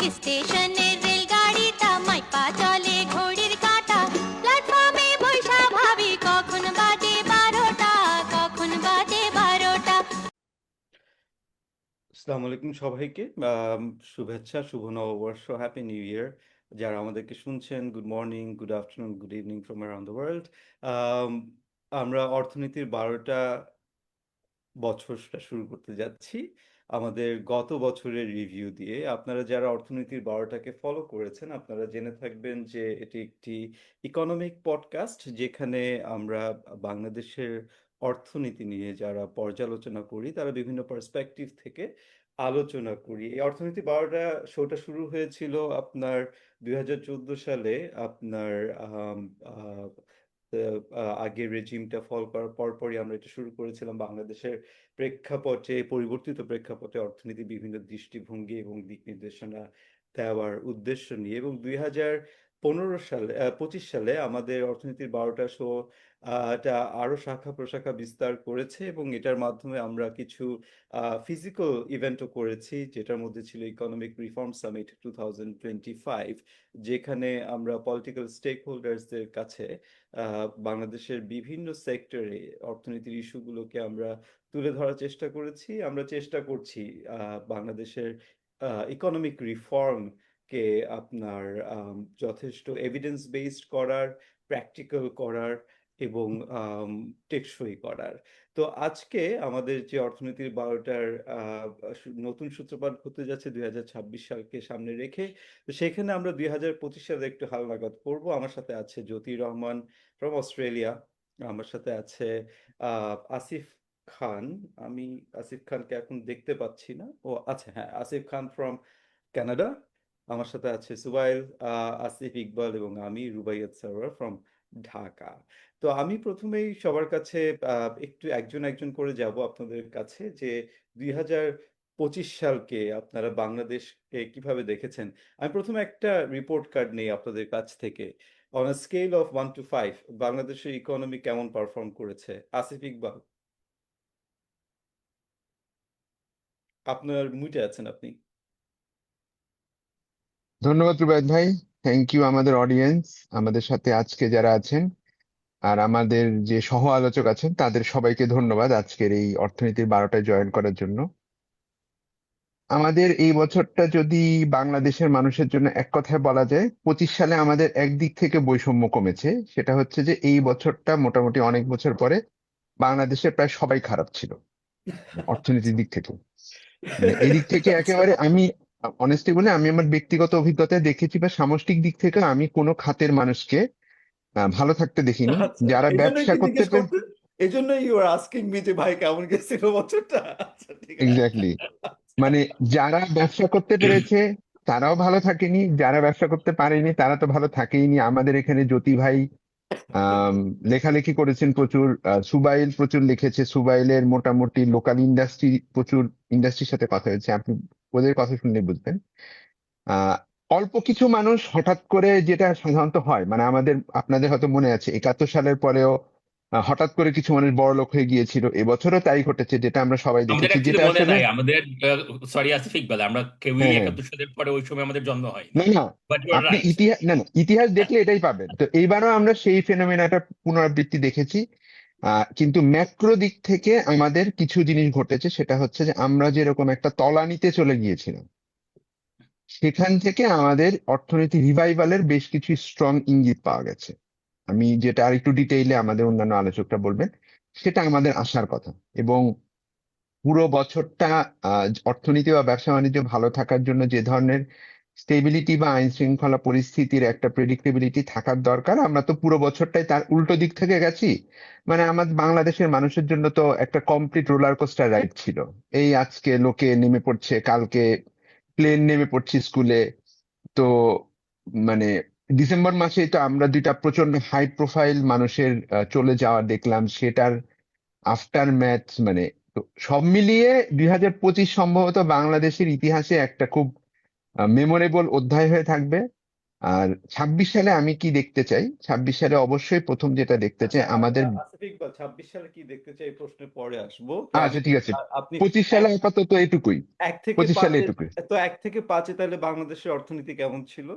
স্টেশনের রেলগাড়িটা মাইপা চলে ঘড়ির কাঁটা, প্ল্যাটফর্মে বৈশা ভাবি কখন বাজে 12টা, কখন বাজে 12টা। আসসালামু আলাইকুম সবাইকে। শুভেচ্ছা, শুভ নববর্ষ, হ্যাপি নিউ ইয়ার। যারা আমাদেরকে শুনছেন, good morning, good afternoon, good evening from around the world. আমরা অর্থনীতির 12টা বছরটা শুরু করতে যাচ্ছি আমাদের গত বছরের রিভিউ দিয়ে। আপনারা যারা অর্থনীতির 12টাকে ফলো করেছেন, আপনারা জেনে থাকবেন যে এটি একটি ইকোনমিক পডকাস্ট, যেখানে আমরা বাংলাদেশের অর্থনীতি নিয়ে যারা পর্যালোচনা করি, তারা বিভিন্ন পার্সপেক্টিভ থেকে আলোচনা করি। এই অর্থনীতি 12টা শোটা শুরু হয়েছিল আপনার 2014 সালে। আপনার আম, আহ, আগের রেজিমটা ফল করার পরপরই আমরা এটা শুরু করেছিলাম বাংলাদেশের প্রেক্ষাপটে, পরিবর্তিত প্রেক্ষাপটে অর্থনীতি বিভিন্ন দৃষ্টিভঙ্গি এবং দিক নির্দেশনা দেওয়ার উদ্দেশ্য নিয়ে। এবং 2015 সালে 25 সালে আমাদের অর্থনীতির 12টা শো টা আরো শাখা প্রশাখা বিস্তার করেছে, এবং এটার মাধ্যমে আমরা কিছু ফিজিক্যাল ইভেন্টও করেছি, যেটার মধ্যে ছিল ইকোনমিক রিফর্ম সামিট 2025, যেখানে আমরা পলিটিক্যাল স্টেক হোল্ডার্সদের কাছে বাংলাদেশের বিভিন্ন সেক্টরে অর্থনীতির ইস্যুগুলোকে আমরা তুলে ধরার চেষ্টা করেছি। আমরা চেষ্টা করছি বাংলাদেশের ইকোনমিক রিফর্মকে আপনার যথেষ্ট এভিডেন্স বেসড করার, প্র্যাকটিক্যাল করার এবং টেকসই করার। তো আজকে আমাদের যে অর্থনীতির 12টার নতুন সূত্রপাত হতে যাচ্ছে 2026 সালকে সামনে রেখে, তো সেখানে আমরা 2025 সালে একটু হালনাগাদ করব। আমার সাথে আছে জ্যোতি রহমান ফ্রম অস্ট্রেলিয়া, আমার সাথে আছে আসিফ খান। আমি আসিফ খানকে এখন দেখতে পাচ্ছি না। ও আচ্ছা, হ্যাঁ, আসিফ খান ফ্রম কানাডা। আমার সাথে আছে সুবাইল, আসিফ ইকবাল এবং আমি রুবাইয়াত সারোয়ার ফ্রম ঢাকা। তো আমি প্রথমেই সবার কাছে একটু একজন একজন করে যাব আপনাদের কাছে, যে 2025 সালকে আপনারা বাংলাদেশকে কিভাবে দেখেছেন। আমি প্রথমে একটা রিপোর্ট কার্ড নেই আপনাদের কাছ থেকে। On a scale of 1 to 5, বাংলাদেশের ইকোনমি কেমন পারফর্ম করেছে? আসিফ ইকবাল, আপনার মুটে আছেন আপনি। ধন্যবাদ রুবায়ত ভাই। থ্যাংক ইউ আমাদের অডিয়েন্স, আমাদের সাথে আজকে যারা আছেন আর আমাদের যে সহ আলোচক আছেন তাদের সবাইকে ধন্যবাদ আজকের এই অর্থনীতির 12টায় জয়েন করার জন্য। আমাদের এই বছরটা যদি বাংলাদেশের মানুষের জন্য এক কথায় বলা যায়, 25 সালে আমাদের একদিক থেকে বৈষম্য কমেছে। সেটা হচ্ছে যে এই বছরটা মোটামুটি অনেক বছর পরে বাংলাদেশের প্রায় সবাই খারাপ ছিল অর্থনীতির দিক থেকে। মানে এই দিক থেকে আচ্ছা, একেবারে আমি অনেস্টলি বলে আমি আমার ব্যক্তিগত অভিজ্ঞতায় দেখেছি বা সামষ্টিক দিক থেকে আমি কোনো খাতের মানুষকে ভালো থাকতে দেখিনি। আচ্ছা, যারা এই জন্যই ব্যবসা কি করতে জিজ্ঞেস করতেন? এই জন্যই ইউ আর আস্কিং মি যে ভাই কেমন গেছিল বছরটা? আচ্ছা, ঠিক আছে। এক্স্যাক্টলি, মানে যারা ব্যবসা করতে পেরেছে তারাও ভালো থাকেনি, যারা ব্যবসা করতে পারেনি তারা তো ভালো থাকেইনি। আমাদের এখানে জ্যোতি ভাই আহ লেখালেখি করেছেন প্রচুর, সুবাইল প্রচুর লিখেছে, সুবাইলের মোটামুটি লোকাল ইন্ডাস্ট্রি, প্রচুর ইন্ডাস্ট্রির সাথে কথা হয়েছে, আপনি ওদের কথা শুনলে বুঝবেন। আহ অল্প কিছু মানুষ হঠাৎ করে, যেটা সাধারণত হয়, মানে আমাদের আপনাদের হয়তো মনে আছে 71 সালের পরেও হঠাৎ করে কিছু মানুষ বড়লোক হয়ে গিয়েছিল, এবছরও তাই ঘটেছে, যেটা আমরা সবাই আমাদের দেখেছি, অ্যাকচুয়ালি যেটা মনে আসলে নাই আমাদের, সরি আসিফ ইকবাল, আমরা কেউই হ্যাঁ, হ্যাঁ, 71 সালের পরে ওই সময় আমাদের জন্ম হয়নি। না না, বাট ইউ আর আপনি রাইট। ইতিহাস, না না, ইতিহাস দেখলে এটাই পাবেন। তো এইবারও আমরা সেই ফেনোমেনাটা পুনরাবৃত্তি দেখেছি। কিন্তু ম্যাক্রো দিক থেকে আমাদের কিছু জিনিস ঘটেছে, সেটা হচ্ছে যে আমরা যেরকম একটা তলানিতে চলে গিয়েছিলাম, সেখান থেকে আমাদের অর্থনীতি রিভাইভালের বেশ কিছু স্ট্রং ইঙ্গিত পাওয়া গেছে। আমি যেটা আর একটু ডিটেইলে আমাদের অন্যান্য আলোচকরা বলবেন, সেটা আমাদের আশার কথা। এবং পুরো বছরটা অর্থনীতি বা ব্যবসা বাণিজ্য ভালো থাকার জন্য যে ধরনের স্টেবিলিটি বা আইন শৃঙ্খলা পরিস্থিতির একটা প্রেডিক্টেবিলিটি থাকার দরকার, আমরা তো পুরো বছরটাই তার উল্টো দিক থেকে গেছি। মানে আমাদের বাংলাদেশের মানুষের জন্য তো একটা কমপ্লিট রোলার কোস্টার রাইড ছিল। এই আজকে লোকে নেমে পড়ছে, কালকে প্লেন নেমে পড়ছি স্কুলে। তো মানে ডিসেম্বর মাসেই তো আমরা দুইটা প্রচন্ড হাই প্রোফাইল মানুষের চলে যাওয়া দেখলাম, সেটার আফটার ম্যাথ, মানে তো সব মিলিয়ে 2025 সম্ভবত বাংলাদেশের ইতিহাসে একটা খুব মেমোরেবল অধ্যায় হয়ে থাকবে। আর 26 সালে আমি কি দেখতে চাই, 26 সালে অবশ্যই প্রথম যেটা দেখতে আচ্ছা চাই আমাদের, আসিফ ইকবাল 26 সালে কি দেখতে চাই এই প্রশ্নে পরে আসবো, তো আমি আচ্ছা ঠিক আছে, আপনি 25 সালে আপাতত এটুকুই, এক থেকে 25 সালে পাঁচে, এটুকুই। তো 1 থেকে 5-এ তাহলে বাংলাদেশের অর্থনীতি কেমন ছিল?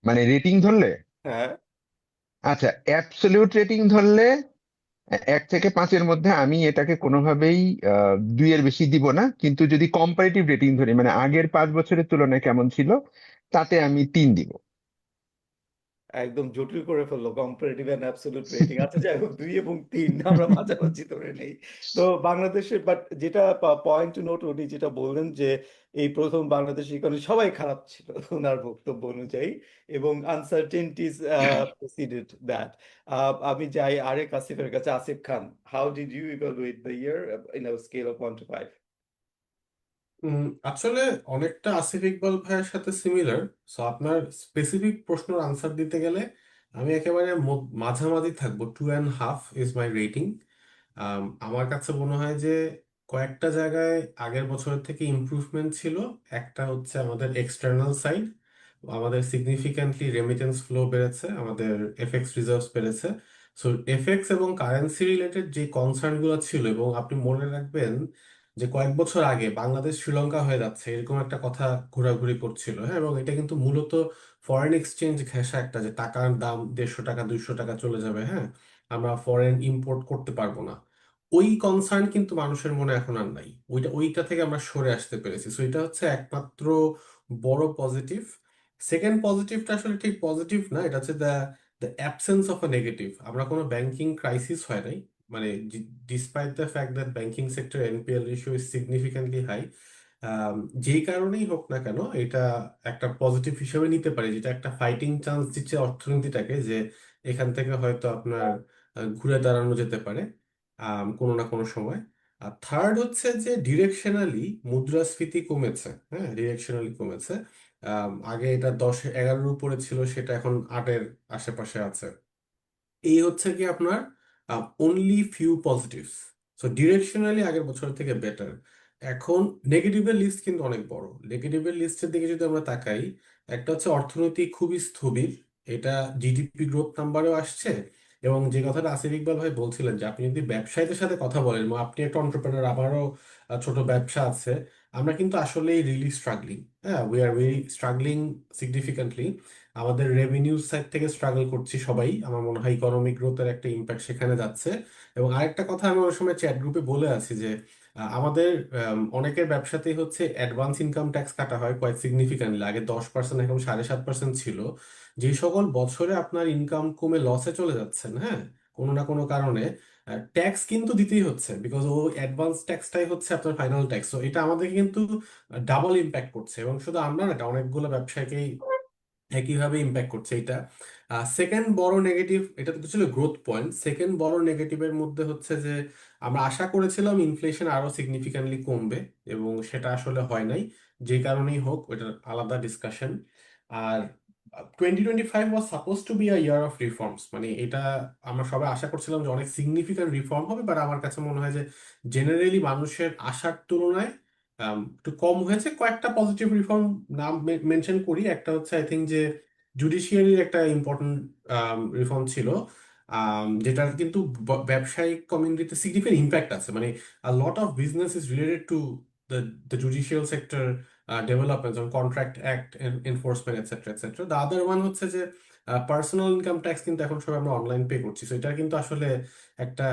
মানে রেটিং ধরলে, হ্যাঁ, আচ্ছা অ্যাবসলিউট রেটিং ধরলে 1 থেকে 5-এর মধ্যে আমি এটাকে কোনোভাবেই 2-এর বেশি দিব না, কিন্তু যদি কম্পারেটিভ রেটিং ধরি মানে আগের 5 বছরের তুলনায় কেমন ছিল, তাতে আমি 3 দিব। একদম জটিল করে ফেললো কম্পারেটিভ এন্ড অ্যাবসলিউট রেটিং। আচ্ছা যাই হোক, 2 এবং 3 আমরা মাঝামাঝি ধরে নেই। তো বাংলাদেশের বাট যেটা পয়েন্ট টু নোট, উনি যেটা বললেন যে এই প্রথম বাংলাদেশের ইকোনমি সবাই খারাপ ছিল ওনার বক্তব্য অনুযায়ী, এবং আনসার্টেনটিজ প্রেসিডেড দ্যাট। আমি যাই আরেক আসিফের কাছে। Asif Khan, how did you evaluate the year in a scale of 1 to 5? আসলে অনেকটা আসিফ ইকবাল ভাইয়ের সাথে সিমিলার। সো আপনার স্পেসিফিক প্রশ্নের আনসার দিতে গেলে আমি একেবারে মাঝামাঝি থাকবো, 2.5 ইজ মাই রেটিং। আমার কাছে মনে হয় যে কয়েকটা জায়গায় আগের বছরের থেকে ইমপ্রুভমেন্ট ছিল। একটা হচ্ছে আমাদের এক্সটার্নাল সাইড, আমাদের সিগনিফিক্যান্টলি রেমিটেন্স ফ্লো বেড়েছে, আমাদের এফএক্স রিজার্ভস বেড়েছে। সো এফএক্স এবং কারেন্সি রিলেটেড যে কনসার্ন গুলো ছিল, এবং আপনি মনে রাখবেন যে কয়েক বছর আগে বাংলাদেশ শ্রীলঙ্কা হয়ে যাচ্ছে এরকম একটা কথা ঘোরাঘুরি করছিল, হ্যাঁ, এবং এটা কিন্তু মূলত ফরেন এক্সচেঞ্জ ঘেঁষা একটা, যে টাকার দাম 150 টাকা 200 টাকা চলে যাবে, হ্যাঁ, আমরা ফরেন ইম্পোর্ট করতে পারবো না। ওই কনসার্ন কিন্তু মানুষের মনে এখন আর নাই, ওইটা থেকে আমরা সরে আসতে পেরেছি। সো এটা হচ্ছে একমাত্র বড় পজিটিভ। সেকেন্ড পজিটিভটা আসলে ঠিক পজিটিভ না, এটা হচ্ছে the the absence of a negative. আমরা কোনো ব্যাংকিং ক্রাইসিস হয় নাই, মানে despite the fact that banking sector NPL ratio is significantly high. যেই কারণেই হোক না কেন, এটা একটা পজিটিভ হিসেবে নিতে পারি, যেটা একটা ফাইটিং চান্স দিচ্ছে অর্থনীতিটাকে, যে এখান থেকে হয়তো আপনার ঘুরে দাঁড়ানো যেতে পারে কোনো না কোনো সময়। আর থার্ড হচ্ছে যে ডিরেকশনালি মুদ্রাস্ফীতি কমেছে, হ্যাঁ, ডিরেকশনালি কমেছে। আগে এটা 10-11-এর উপরে ছিল, সেটা এখন 8-এর আশেপাশে আছে। এই হচ্ছে কি আপনার অনলি ফিউ পজিটিভস। সো ডিরেকশনালি আগের বছর থেকে বেটার। এখন নেগেটিভের লিস্ট কিন্তু অনেক বড়। নেগেটিভের লিস্টের দিকে যদি আমরা তাকাই, একটা হচ্ছে অর্থনীতি খুবই স্থবির, এটা জিডিপি গ্রোথ নাম্বারেও আসছে। এবং যে কথাটা আসিফ ইকবাল ভাই বলছিলেন যে আপনি যদি ব্যবসায়ীদের সাথে কথা বলেন, বা আপনি একটা অন্টারপ্রেনার, আমারও ছোট ব্যবসা আছে, আমরা কিন্তু আসলেই রিয়েলি স্ট্রাগলিং। হ্যাঁ, we are very struggling significantly. আমাদের রেভিনিউ সাইড থেকে স্ট্রাগল করছি সবাই, আমার মনে হয় ইকোনমিক গ্রোথের একটা ইম্প্যাক্ট সেখানে যাচ্ছে। এবং আরেকটা কথা আমি ওই সময় চ্যাট গ্রুপে বলে আছি যে আমাদের অনেকের ব্যবসাতেই হচ্ছে অ্যাডভান্স ইনকাম ট্যাক্স কাটা হয় কোয়াইট সিগনিফিক্যান্টলি। আগে 10%, এখন 7.5% ছিল। যে সকল বছরে আপনার ইনকাম কমে লসে চলে যাচ্ছেন, হ্যাঁ, কোনো না কোনো কারণে, ট্যাক্স কিন্তু দিতেই হচ্ছে, বিকজ ও অ্যাডভান্স ট্যাক্সটাই হচ্ছে আপনার ফাইনাল ট্যাক্স। তো এটা আমাদের কিন্তু ডাবল ইম্প্যাক্ট করছে, এবং শুধু আমরা না, এটা অনেকগুলো ব্যবসায়কেই একইভাবে ইম্প্যাক্ট করছে এটা। সেকেন্ড বড় নেগেটিভ, এটা তো ছিল গ্রোথ পয়েন্ট। সেকেন্ড বড় নেগেটিভের মধ্যে হচ্ছে যে আমরা আশা করেছিলাম ইনফ্লেশন আরো সিগনিফিক্যান্টলি কমবে, এবং সেটা আসলে হয় নাই। যে কারণেই হোক, ওইটার আলাদা ডিসকাশন। আর 2025 was suppose to be a year of reforms, মানে এটা আমরা সবাই আশা করছিলাম যে অনেক সিগনিফিক্যান্ট রিফর্ম হবে, বাট আমার কাছে মনে হয় যে জেনারেলি মানুষের আশার তুলনায় একটু কম হয়েছে। কয়েকটা পজিটিভ রিফর্ম নাম মেনশন করি। একটা হচ্ছে আই থিঙ্ক যে জুডিশিয়ারির একটা ইম্পর্টেন্ট রিফর্ম ছিল, যেটার কিন্তু ব্যবসায়িক কমিউনিটিতে সিগনিফিকেন্ট ইম্প্যাক্ট আছে। মানে a lot of business is related to the judicial sector development, যেমন contract act enforcement etcetera etcetera. The other one হচ্ছে যে পার্সোনাল ইনকাম ট্যাক্স কিন্তু এখন সবাই আমরা অনলাইন পে করছি। সো এটা কিন্তু আসলে একটা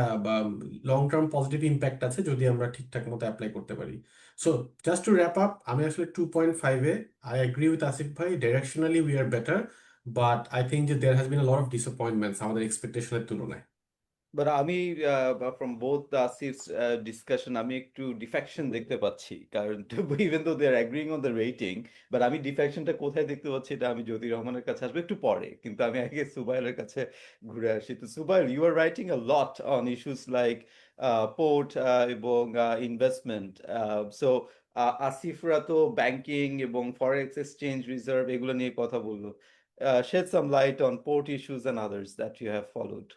লং টার্ম পজিটিভ ইম্প্যাক্ট আছে যদি আমরা ঠিকঠাক মতো অ্যাপ্লাই করতে পারি। So just to wrap up, আমি আসলে 2.5-এ আই এগ্রি উইথ আসিফ ভাই, directionally we are better, but I think যে there has been a lot of ডিসঅ্যাপয়েন্টমেন্টস আমাদের এক্সপেকটেশনের তুলনায়। বাট আমি ফ্রম বোথ আসিফস ডিসকাশন আমি একটু ডিফেকশন দেখতে পাচ্ছি, কারণ even though they are agreeing on the rating, but আমি ডিফেকশনটা কোথায় দেখতে পাচ্ছি এটা আমি জ্যোতি রহমানের কাছে আসবো একটু পরে, কিন্তু আমি আগে সুবাইলের কাছে ঘুরে আসি। তো সুবাইল, you are writing a lot on issues like port এবং ইনভেস্টমেন্ট। সো আসিফরা তো ব্যাংকিং এবং ফরেক্স এক্সচেঞ্জ রিজার্ভ এগুলো নিয়ে কথা বললো। Shed some light on port issues and others that you have followed.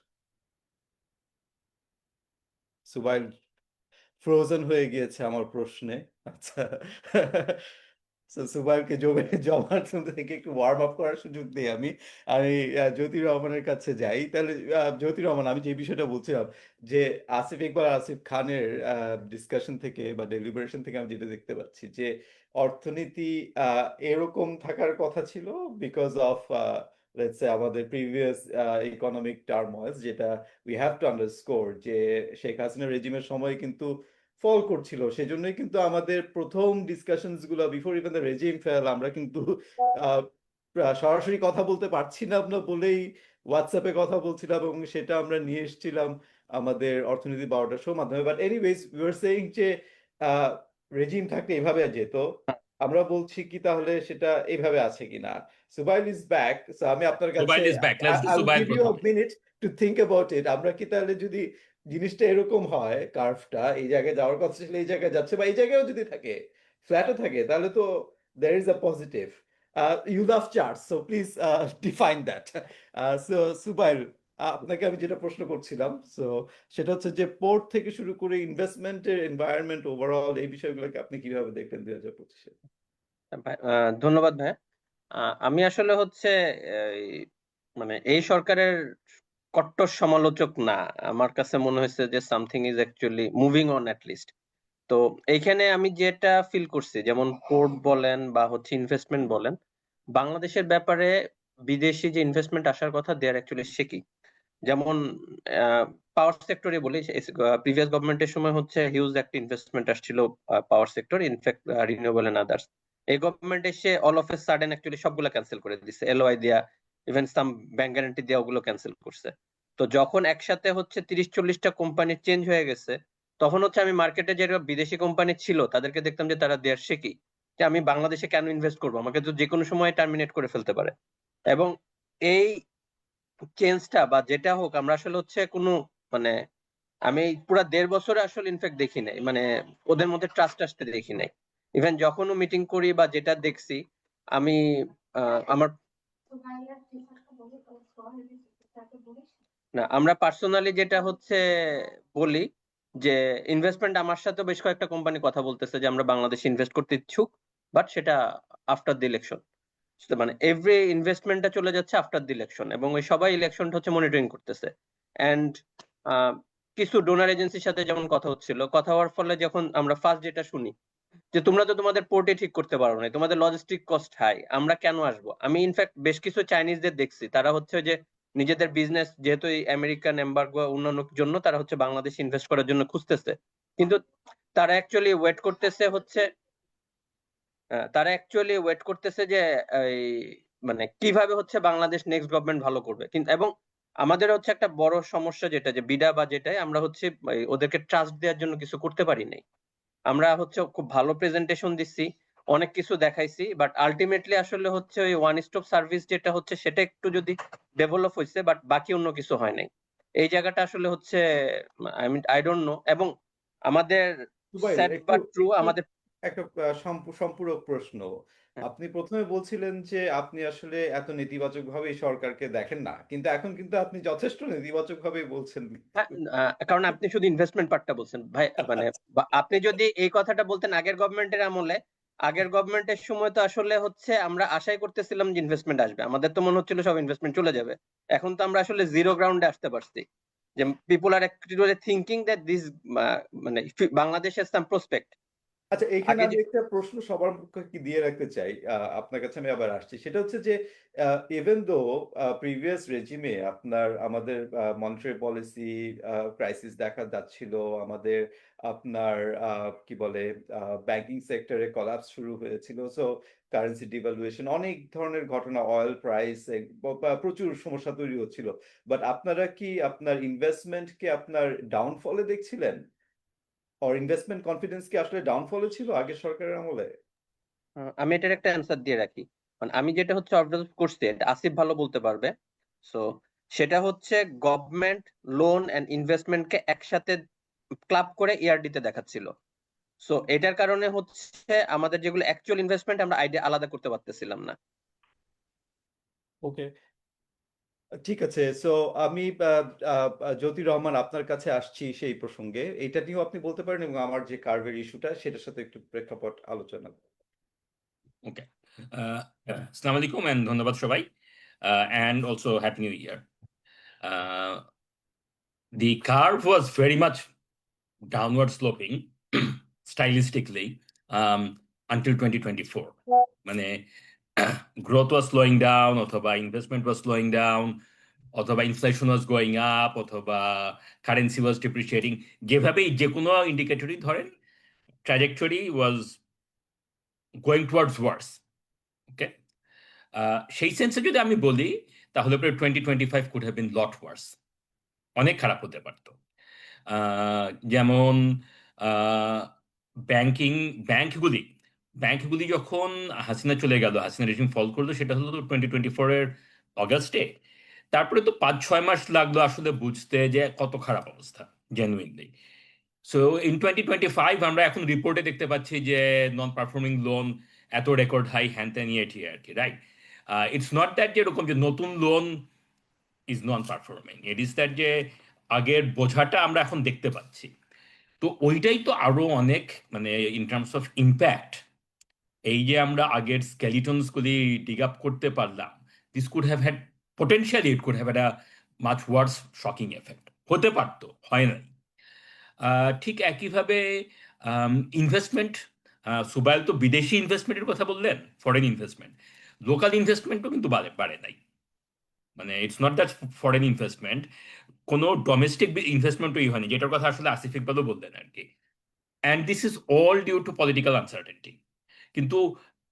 সুবাইল frozen হয়ে গিয়েছে আমার প্রশ্নে। আচ্ছা সুবাইরকে জমার থেকে একটু ওয়ার্ম আপ করার সুযোগ দিই আমি। আমি জ্যোতি রহমানের কাছে যাই। তাহলে জ্যোতি রহমান, আমি যে বিষয়টা বলছিলাম যে আসিফ ইকবাল আর আসিফ খানের ডিসকাশন থেকে বা ডেলিবারেশন থেকে আমি যেটা দেখতে পাচ্ছি যে অর্থনীতি এরকম থাকার কথা ছিল বিকজ অফ লেটস সে আমাদের প্রিভিয়াস ইকোনমিক টার্মোইলস, যেটা উই হ্যাভ টু আন্ডারস্কোর যে শেখ হাসিনা রেজিমের সময় কিন্তু ফল করছিল। সেজন্যই কিন্তু আমাদের প্রথম ডিসকাশনস গুলো before even the regime fail, আমরা কিন্তু আহ, সরাসরি কথা বলতে পারছিলাম না বলেই হোয়াটসঅ্যাপে কথা বলছিলাম, এবং সেটা আমরা নিয়ে এসেছিলাম আমাদের অর্থনীতি 12টার শো মাধ্যমে। But anyways we are saying যে রেজিম থাকলে এভাবে যেত। আমরা বলছি কি তাহলে সেটা এইভাবে আছে কিনা। সুবাইল ইজ ব্যাক, সো আমি আপনার কাছে সুবাইল is back, let's do I will সুবাইল গিভ ইউ আ প্রথমে। Minute to think about it. আমরা কি তাহলে যদি জিনিসটা এরকম হয়, কার্ভটা এই জায়গায় যাওয়ার কথা ছিল এই জায়গায় যাচ্ছে, বা এই জায়গায়ও যদি থাকে, ফ্ল্যাটও থাকে, তাহলে তো there is a positive. You love charts, so please define that. So সুবাইল, আপনাকে আমি যেটা প্রশ্ন করছিলাম, সো সেটা হচ্ছে যে পোর্ট থেকে শুরু করে ইনভেস্টমেন্টের এনভায়রনমেন্ট ওভারঅল এই বিষয়গুলোকে আপনি কিভাবে দেখলেন 2025-এ? ধন্যবাদ ভাই। আমি আসলে হচ্ছে এই, মানে এই সরকারের কট্টর সমালোচক না। আমার কাছে মনে হয়েছে যে something is actually moving on at least. তো এইখানে আমি যেটা ফিল করছি, যেমন পোর্ট বলেন বা হচ্ছে ইনভেস্টমেন্ট বলেন, বাংলাদেশের ব্যাপারে বিদেশি যে ইনভেস্টমেন্ট আসার কথা দে আর অ্যাকচুয়ালি শেকি। যেমন পাওয়ার সেক্টরে বলি, প্রিভিয়াস গভর্নমেন্টের সময় হচ্ছে হিউজ একটা ইনভেস্টমেন্ট আসছিল power sector, in fact renewable and others. এই গভর্নমেন্ট এসে all of a sudden actually সবগুলো ক্যান্সেল করে দিচ্ছে, এলওআই দিয়া, ইভেন সাম ব্যাংক গ্যারান্টি দেওয়া ওগুলো ক্যান্সেল করছে। তো যখন একসাথে হচ্ছে 30-40টা কোম্পানি চেঞ্জ হয়ে গেছে, তখন হচ্ছে আমি মার্কেটে যে বিদেশি কোম্পানি ছিল তাদেরকে দেখতাম যে তারা দেয়ার শেকি যে আমি বাংলাদেশে কেন ইনভেস্ট করবো, আমাকে তো যে কোনো সময় টার্মিনেট করে ফেলতে পারে। এবং এই চেঞ্জটা বা যেটা হোক, আমরা আসলে হচ্ছে কোনো, মানে আমি পুরা 1.5 বছরে আসলে ইনফ্যাক্ট দেখি নাই, মানে ওদের মধ্যে ট্রাস্ট আসতে দেখি নাই। ইভেন যখনও মিটিং করি বা যেটা দেখছি আমি, আমার না, আমরা পার্সোনালি যেটা হচ্ছে বলি যে ইনভেস্টমেন্ট, আমার সাথে বেশ কয়েকটা কোম্পানি কথা বলতেছে যে আমরা বাংলাদেশে ইনভেস্ট করতে ইচ্ছুক, বাট সেটা আফটার দি ইলেকশন। মানে এভরি ইনভেস্টমেন্টটা চলে যাচ্ছে আফটার দি ইলেকশন, এবং ওই সবাই ইলেকশনটা হচ্ছে মনিটরিং করতেছে। এন্ড কিছু ডোনার এজেন্সির সাথে যেমন কথা হচ্ছিল, কথা হওয়ার ফলে যখন আমরা ফার্স্ট যেটা শুনি যে তোমরা তো তোমাদের পোর্টে ঠিক করতে পারো না, তোমাদের লজিস্টিক কস্ট হাই, আমরা কেন আসবো। আমি ইনফ্যাক্ট বেশ কিছু চাইনিজদের দেখছি, তারা হচ্ছে যে নিজেদের বিজনেস যেহেতু এই আমেরিকান এম্বার্গো অন্যান্য জন্য তারা হচ্ছে বাংলাদেশ ইনভেস্ট করার জন্য খুঁজতেছে, কিন্তু তারা অ্যাকচুয়ালি ওয়েট করতেছে হচ্ছে যে এই, মানে কিভাবে হচ্ছে বাংলাদেশ নেক্সট গভর্নমেন্ট ভালো করবে। কিন্তু এবং আমাদের হচ্ছে একটা বড় সমস্যা যেটা যে বিডা বাজেটে আমরা হচ্ছে ওদেরকে ট্রাস্ট দেওয়ার জন্য কিছু করতে পারি নাই। আমরা হচ্ছে খুব ভালো প্রেজেন্টেশন দিচ্ছি, অনেক কিছু দেখাইছি, বাট আলটিমেটলি আসলে হচ্ছে ওই ওয়ান স্টপ সার্ভিস যেটা হচ্ছে সেটা একটু যদি ডেভেলপ হয়েছে, বাট বাকি অন্য কিছু হয় নাই। এই জায়গাটা আসলে হচ্ছে আই ডোন্ট নো। এবং আমাদের সুবাইল, স্যাড একটু বাট ট্রু, একটু আমাদের একটা সম্পূরক প্রশ্ন। আপনি প্রথমে বলছিলেন যে আপনি আসলে এত নেতিবাচক ভাবে এই সরকারকে দেখেন না, কিন্তু এখন কিন্তু আপনি যথেষ্ট নেতিবাচক ভাবেই বলছেন। হ্যাঁ, কারণ আপনি শুধু ইনভেস্টমেন্ট পার্টটা বলছেন ভাই, মানে আপনি যদি এই কথাটা বলতেন আগের গভর্নমেন্টের আমলে, আগের গভর্নমেন্টের সময় তো আসলে হচ্ছে আমরা আশাই করতেছিলাম যে ইনভেস্টমেন্ট আসবে, আমাদের তো মনে হচ্ছিল সব ইনভেস্টমেন্ট চলে যাবে। এখন তো আমরা আসলে জিরো গ্রাউন্ডে আসতে পারছি, যে people are actually thinking that this, মানে বাংলাদেশ হ্যাজ সাম প্রসপেক্ট। আচ্ছা, এখানে আগে আমি একটা প্রশ্ন সবার মুখে কি দিয়ে রাখতে চাই, আপনার কাছে আমি আবার আসছি। সেটা হচ্ছে যে ইভেন দো প্রিভিয়াস রেজিমে আপনার আমাদের মনিটারি পলিসি ক্রাইসিস দেখা যাচ্ছিল, আমাদের আপনার কি বলে ব্যাংকিং সেক্টরে কলাপস শুরু হয়েছিল, সো কারেন্সি ডিভ্যালুয়েশন, অনেক ধরনের ঘটনা, অয়েল প্রাইস, প্রচুর সমস্যা তৈরি হচ্ছিল। বাট আপনারা কি আপনার ইনভেস্টমেন্টকে আপনার ডাউনফলে দেখছিলেন? আর ইনভেস্টমেন্ট কনফিডেন্স কি আসলে ডাউনফলে ছিল আগের সরকারের আমলে? আমি এটার একটা অ্যান্সার দিয়ে রাখি। মানে আমি যেটা হচ্ছে অবজার্ভ করছি, এটা আসিফ ভালো বলতে পারবে। সো সেটা হচ্ছে গভর্নমেন্ট লোন এন্ড ইনভেস্টমেন্টকে একসাথে ক্লাব করে ইআরডি তে দেখাচ্ছিল। সো এটার কারণে হচ্ছে আমাদের যেগুলো অ্যাকচুয়াল ইনভেস্টমেন্ট আমরা আইডিয়া আলাদা করতে পারতেছিলাম না। ওকে, ঠিক আছে। সো আমি জ্যোতি রহমান আপনার কাছে আসছি সেই প্রসঙ্গে, এটা নিয়েও আপনি বলতে পারেন, এবং আমার যে কার্ভের ইস্যুটা সেটার সাথে একটু প্রেক্ষাপট আলোচনা। ওকে, আসসালামু আলাইকুম এন্ড ধন্যবাদ সবাই, and also happy new year. The curve was very much downward sloping stylistically until 2024. মানে growth was slowing down, অথবা investment was slowing down, অথবা inflation was going up, অথবা currency was depreciating. যেভাবেই যে কোনো ইন্ডিকেটরই ধরেন, trajectory was going towards worse. ওকে, সেই সেন্সে যদি আমি বলি তাহলে পরে 2025 could have been lot worse, অনেক খারাপ হতে পারত। যেমন ব্যাংকগুলি যখন হাসিনা চলে গেল, হাসিনা রেজিম ফল করলো, সেটা হলো 2024-এর অগাস্টে। তারপরে তো 5-6 মাস লাগলো আসলে বুঝতে যে কত খারাপ অবস্থা জেনুইনলি। সো ইন 2025 আমরা এখন রিপোর্টে দেখতে পাচ্ছি যে নন পারফর্মিং লোন এত রেকর্ড হাই, হ্যান ত্যান ইয়ে আর কি, রাইট? ইটস নট দ্যাট যে এরকম যে নতুন loan is non performing, it is that যে আগের বোঝাটা আমরা এখন দেখতে পাচ্ছি। তো ওইটাই তো আরো অনেক, মানে ইন টার্মস অফ ইম্প্যাক্ট, এই যে আমরা আগের স্কেলিটনসগুলি ডিগ আপ করতে পারলাম, this could have had potentially, it could have had a much worse shocking effect, হতে পারতো, হয় নাই। ঠিক একইভাবে ইনভেস্টমেন্ট, সুবাইল তো বিদেশি ইনভেস্টমেন্টের কথা বললেন, ফরেন ইনভেস্টমেন্ট, লোকাল ইনভেস্টমেন্টও কিন্তু বাড়ে নাই। মানে it's not that foreign investment, কোনো ডোমেস্টিক ইনভেস্টমেন্টই হয়নি, যেটার কথা আসলে আসিফ ইকবালও বললেন আর কি। And this is all due to political uncertainty. কিন্তু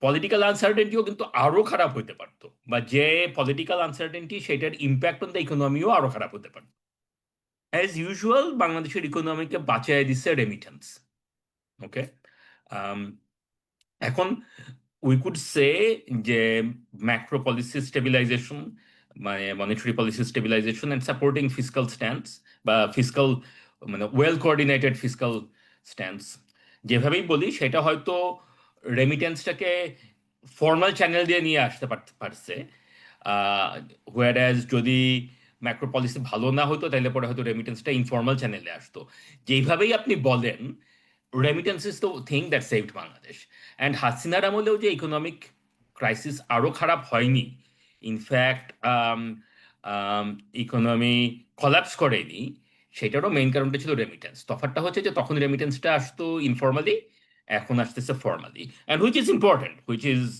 পলিটিক্যাল আনসার্টেনটিও কিন্তু আরো খারাপ হতে পারতো, বা যে পলিটিক্যাল আনসার্টেনটি সেটার ইম্প্যাক্ট অন দ্য ইকোনমিও আরো খারাপ হতে পারতো। অ্যাজ ইউজুয়াল বাংলাদেশের ইকোনমিকে বাঁচায় দিচ্ছে রেমিটেন্স। ওকে, এখন উই কুড সে যে ম্যাক্রো পলিসি স্টেবিলাইজেশন, মানে monetary policy stabilisation and supporting fiscal stance, বা ফিসকাল মানে ওয়েল কোঅর্ডিনেটেড ফিসকাল স্ট্যান্স, যেভাবেই বলি সেটা হয়তো রেমিটেন্সটাকে ফর্মাল চ্যানেল দিয়ে নিয়ে আসতে পারছে। হোয়ারঅ্যাজ যদি ম্যাক্রো পলিসি ভালো না হতো তাহলে পরে হয়তো রেমিটেন্সটা ইনফর্মাল চ্যানেলে আসতো। যেইভাবেই আপনি বলেন, remittance is the thing that saved Bangladesh. And হাসিনার আমলেও যে ইকোনমিক ক্রাইসিস আরও খারাপ হয়নি, ইনফ্যাক্ট ইকোনমি কলাপস করেনি, সেটারও মেইন কারণটা ছিল রেমিটেন্স। তফাৎটা হচ্ছে যে তখন রেমিটেন্সটা আসতো ইনফর্মালি, এখন আসতেছে formally, and which is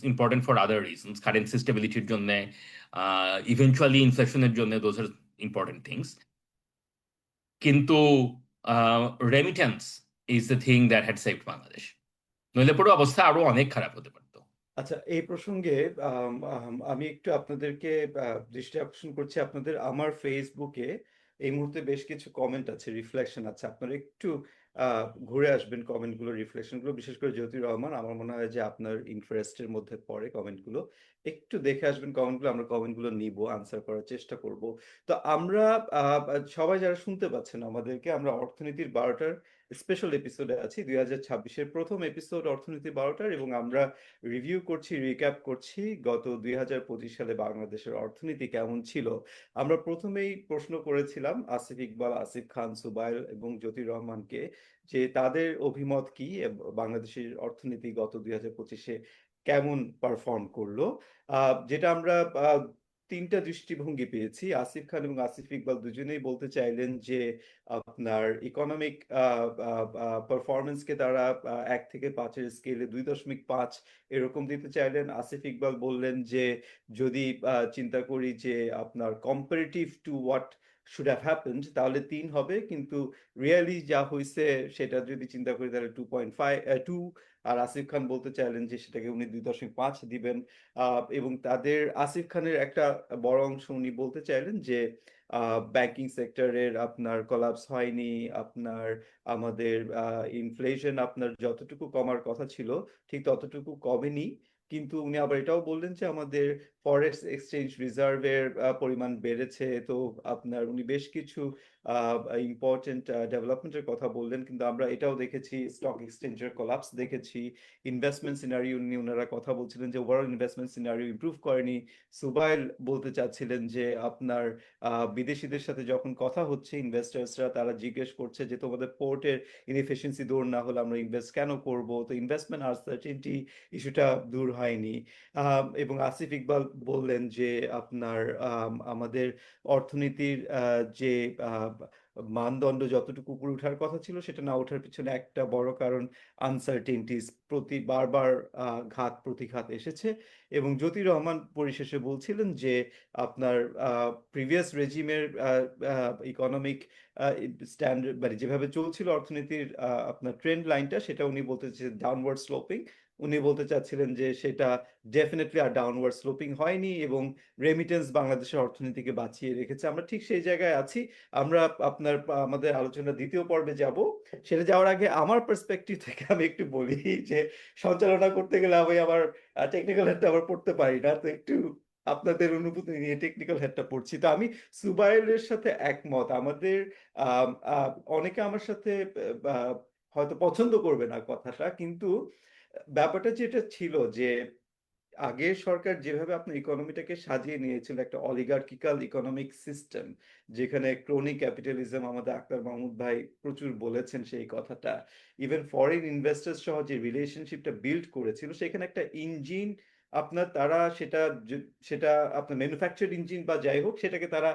important for other reasons, currency স্টেবিলিটির জন্য, ইভেনচুয়ালি ইনফ্লেশনের জন্য, দোজ আর ইম্পর্টেন্ট থিংস। কিন্তু remittance is the thing that had saved Bangladesh, নইলে পরে অবস্থা আরো অনেক খারাপ হতে পারতো। আচ্ছা, এই প্রসঙ্গে আমি একটু আপনাদেরকে দৃষ্টি আকর্ষণ করছি। আপনাদের আমার ফেসবুকে এই মুহূর্তে বেশ কিছু কমেন্ট আছে, রিফ্লেকশন আছে। আপনারা একটু ঘুরে আসবেন কমেন্টগুলো, রিফ্লেকশনগুলো, বিশেষ করে জ্যোতির রহমান, আমার মনে হয় যে আপনার ইন্টারেস্টের মধ্যে পড়ে কমেন্টগুলো। একটু দেখে আসবেন কমেন্টগুলো, আমরা কমেন্টগুলো নিব, আনসার করার চেষ্টা করব। তো আমরা সবাই যারা শুনতে পাচ্ছেন আমাদেরকে, আমরা অর্থনীতির 12টার স্পেশাল এপিসোডে আছি, 2026-এর প্রথম এপিসোড অর্থনীতি 12টার, এবং আমরা রিভিউ করছি, রিক্যাপ করছি গত 2025 সালে বাংলাদেশের অর্থনীতি কেমন ছিল। আমরা প্রথমেই প্রশ্ন করেছিলাম আসিফ ইকবাল, আসিফ খান, সুবাইল এবং জ্যোতির রহমানকে যে তাদের অভিমত কি বাংলাদেশের অর্থনীতি গত 2025-এ কেমন পারফর্ম করলো। যেটা আমরা তিনটা দৃষ্টিভঙ্গি পেয়েছি। আসিফ খান এবং আসিফ ইকবাল দুজনেই বলতে চাইলেন যে আপনার ইকোনমিক পারফরমেন্সকে তারা 1 থেকে 5-এর স্কেলে 2.5 এরকম দিতে চাইলেন। আসিফ ইকবাল বললেন যে যদি চিন্তা করি যে আপনার comparative two what should have happened তাহলে 3 হবে, কিন্তু রিয়েলি যা হয়েছে সেটা যদি চিন্তা করি তাহলে 2.2। আর আসিফ খান বলতে চাইলেন যে সেটাকে উনি 2.5 দিবেন। এবং তাদের আসিফ খানের একটা বড় অংশ উনি বলতে চাইলেন যে ব্যাংকিং সেক্টরের আপনার কলাপস হয়নি, আপনার আমাদের ইনফ্লেশন আপনার যতটুকু কমার কথা ছিল ঠিক ততটুকু কমেনি। কিন্তু উনি আবার এটাও বললেন যে আমাদের ফরেক্স এক্সচেঞ্জ রিজার্ভের পরিমাণ বেড়েছে। তো আপনার উনি বেশ কিছু ইম্পর্টেন্ট ডেভেলপমেন্টের কথা বললেন, কিন্তু আমরা এটাও দেখেছি, স্টক এক্সচেঞ্জের কোলাপস দেখেছি, ইনভেস্টমেন্ট সিনারিও নিয়ে ওনারা কথা বলছিলেন যে ওভারঅল ইনভেস্টমেন্ট সিনারিও ইমপ্রুভ করেনি। সুবাইল বলতে চাচ্ছিলেন যে আপনার বিদেশিদের সাথে যখন কথা হচ্ছে ইনভেস্টার্সরা, তারা জিজ্ঞেস করছে যে তোমাদের পোর্টের ইনএফিসিয়েন্সি দূর না হলে আমরা ইনভেস্ট কেন করব? তো ইনভেস্টমেন্ট আনসার্টেনটি ইস্যুটা দূর হয়নি। এবং আসিফ ইকবাল বললেন যে আপনার আমাদের অর্থনীতির যে মানদণ্ড যতটুকু উপরে ওঠার কথা ছিল সেটা না ওঠার পিছনে একটা বড় কারণ আনসার্টেনটিস, বারবার ঘাত প্রতিঘাত এসেছে। এবং জ্যোতি রহমান পরিশেষে বলছিলেন যে আপনার প্রিভিয়াস রেজিমের ইকোনমিক স্ট্যান্ডার্ড মানে যেভাবে চলছিল অর্থনীতির আপনার ট্রেন্ড লাইনটা, সেটা উনি বলতে চাচ্ছেন ডাউনওয়ার্ড স্লোপিং। উনি বলতে চাচ্ছিলেন যে সেটা ডেফিনেটলি আর ডাউনওয়ার্ড স্লোপিং হয়নি এবং রেমিটেন্স বাংলাদেশের অর্থনীতিকে বাঁচিয়ে রেখেছে। আমরা ঠিক সেই জায়গায় আছি। আমরা আমাদের আলোচনা দ্বিতীয় পর্বে যাব। সেটা যাওয়ার আগে আমার পার্সপেক্টিভ থেকে আমি একটু বলি যে সঞ্চালনা করতে গেলে আমি আমার টেকনিক্যাল হেডটা আবার পড়তে পারি না, তো একটু আপনাদের অনুভূতি নিয়ে টেকনিক্যাল হেডটা পড়ছি। তো আমি সুবাইলের সাথে একমত। আমাদের অনেকে আমার সাথে হয়তো পছন্দ করবে না কথাটা, কিন্তু ব্যাপারটা যেটা ছিল যে আগের সরকার যেভাবে আপনার ইকোনমিটাকে সাজিয়ে নিয়েছিল, একটা অলিগার্কিক্যাল ইকোনমিক সিস্টেম, যেখানে ক্রোনি ক্যাপিটালিজম, আমাদের আক্তার মাহমুদ ভাই প্রচুর বলেছেন সেই কথাটা, ইভেন ফরেন ইনভেস্টার্স সহ যে রিলেশনশিপটা বিল্ড করেছিল, সেখানে একটা ইঞ্জিন আপনার তারা সেটা আপনার ম্যানুফ্যাকচার ইঞ্জিন বা যাই হোক, সেটাকে তারা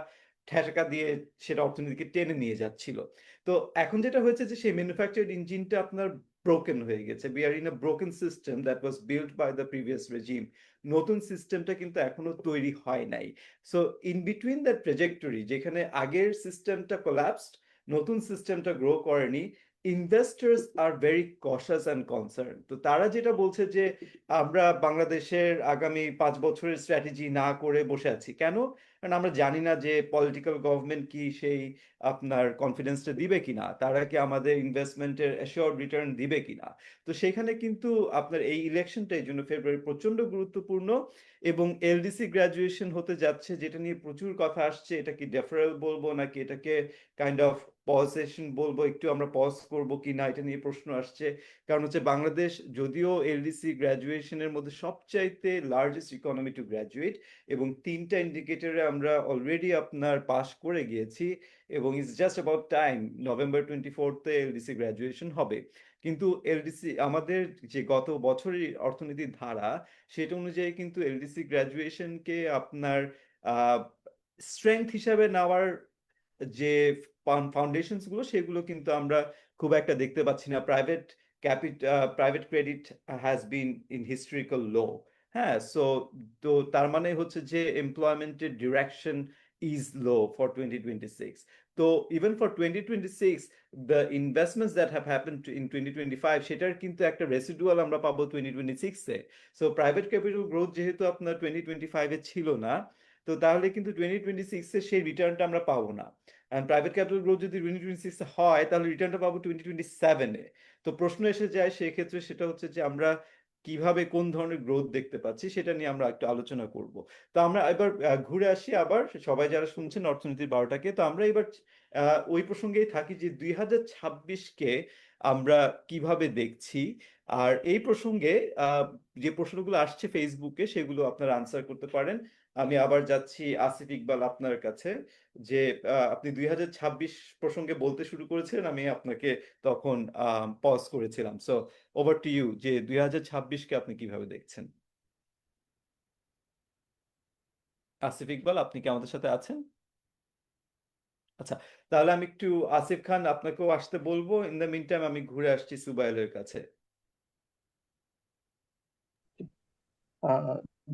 ঠেকা দিয়ে সেটা অর্থনীতিকে টেনে নিয়ে যাচ্ছিল। তো এখন যেটা হয়েছে যে সেই ম্যানুফ্যাকচার ইঞ্জিনটা আপনার ব্রোকেন হয়ে গেছে। We are in a broken system that was built by the previous regime. নতুন সিস্টেমটা কিন্তু এখনো তৈরি হয় নাই। So in between that trajectory, যেখানে আগের সিস্টেমটা কোলাপসড, নতুন সিস্টেমটা গ্রো করেনি, investors are very cautious and concern. তো তারা যেটা বলছে যে আমরা বাংলাদেশের আগামী 5 বছরের স্ট্র্যাটেজি না করে বসে আছি কেন? কারণ আমরা জানি না যে পলিটিক্যাল গভর্নমেন্ট কি সেই আপনার কনফিডেন্সটা দিবে কিনা, তারা কি আমাদের ইনভেস্টমেন্টের অ্যাসিওর্ড রিটার্ন দিবে কিনা। তো সেখানে কিন্তু আপনার এই ইলেকশনটা এই জন্য ফেব্রুয়ারি প্রচন্ড গুরুত্বপূর্ণ। এবং এলডিসি গ্রাজুয়েশন হতে যাচ্ছে, যেটা নিয়ে প্রচুর কথা আসছে, এটা কি ডেফারেল বলবো নাকি এটাকে কাইন্ড অফ পজেশন বলবো, একটু আমরা পজ করবো কি না, এটা নিয়ে প্রশ্ন আসছে। কারণ হচ্ছে বাংলাদেশ যদিও এলডিসি গ্রাজুয়েশনের মধ্যে সবচাইতে লার্জেস্ট ইকোনমি টু গ্রাজুয়েট, এবং 3টা ইন্ডিকেটরে আমরা অলরেডি আপনার পাস করে গিয়েছি, এবং it's just about time November 24তে এলডিসি গ্রাজুয়েশন হবে। কিন্তু এলডিসি আমাদের যে গত বছরের অর্থনীতির ধারা, সেটা অনুযায়ী কিন্তু এলডিসি গ্রাজুয়েশনকে আপনার স্ট্রেংথ হিসাবে নেওয়ার যে ফাউন্ডেশনস গুলো, সেগুলো কিন্তু আমরা খুব একটা দেখতে পাচ্ছি না। Private credit has been in historical low. হ্যাঁ, তো তার মানে হচ্ছে যে এমপ্লয়মেন্টের ডিরেকশন ইজ লো ফর 2026. তো even for 2026, the investments that have happened in 2025, সেটার কিন্তু একটা রেসিডুয়াল আমরা পাবো 2026-এ। সো প্রাইভেট ক্যাপিটাল গ্রোথ যেহেতু আপনার 2025-এ ছিল না, তো তাহলে কিন্তু 2026-এ সেই রিটার্নটা আমরা পাবো না। এন্ড প্রাইভেট ক্যাপিটাল গ্রোথ যদি 2026-এ হয়, তাহলে রিটার্নটা পাবো 2027-এ। তো প্রশ্ন এসে যায় সেক্ষেত্রে, সেটা হচ্ছে যে আমরা কিভাবে কোন ধরনের গ্রোথ দেখতে পাচ্ছি, সেটা নিয়ে আমরা একটু আলোচনা করব। তো আমরা এবার ঘুরে আসি আবার সবাই যারা শুনছেন অর্থনীতির 12টাকে। তো আমরা এবার ওই প্রসঙ্গেই থাকি যে 2026-কে আমরা কিভাবে দেখছি। আর এই প্রসঙ্গে যে প্রশ্নগুলো আসছে ফেসবুকে, সেগুলো আপনারা আনসার করতে পারেন। আমি আবার যাচ্ছি আসিফ ইকবাল আপনার কাছে, যে আপনি 2026 প্রসঙ্গে বলতে শুরু করেছিলেন, আমি আপনাকে তখন পজ করেছিলাম। সো ওভার টু ইউ, যে 2026-কে আপনি কিভাবে দেখছেন? আসিফ ইকবাল, আপনি কি আমাদের সাথে আছেন? আচ্ছা, তাহলে আমি একটু আসিফ খান আপনাকেও আসতে বলবো। ইন দ্য মিন টাইম আমি ঘুরে আসছি সুবাইলের কাছে।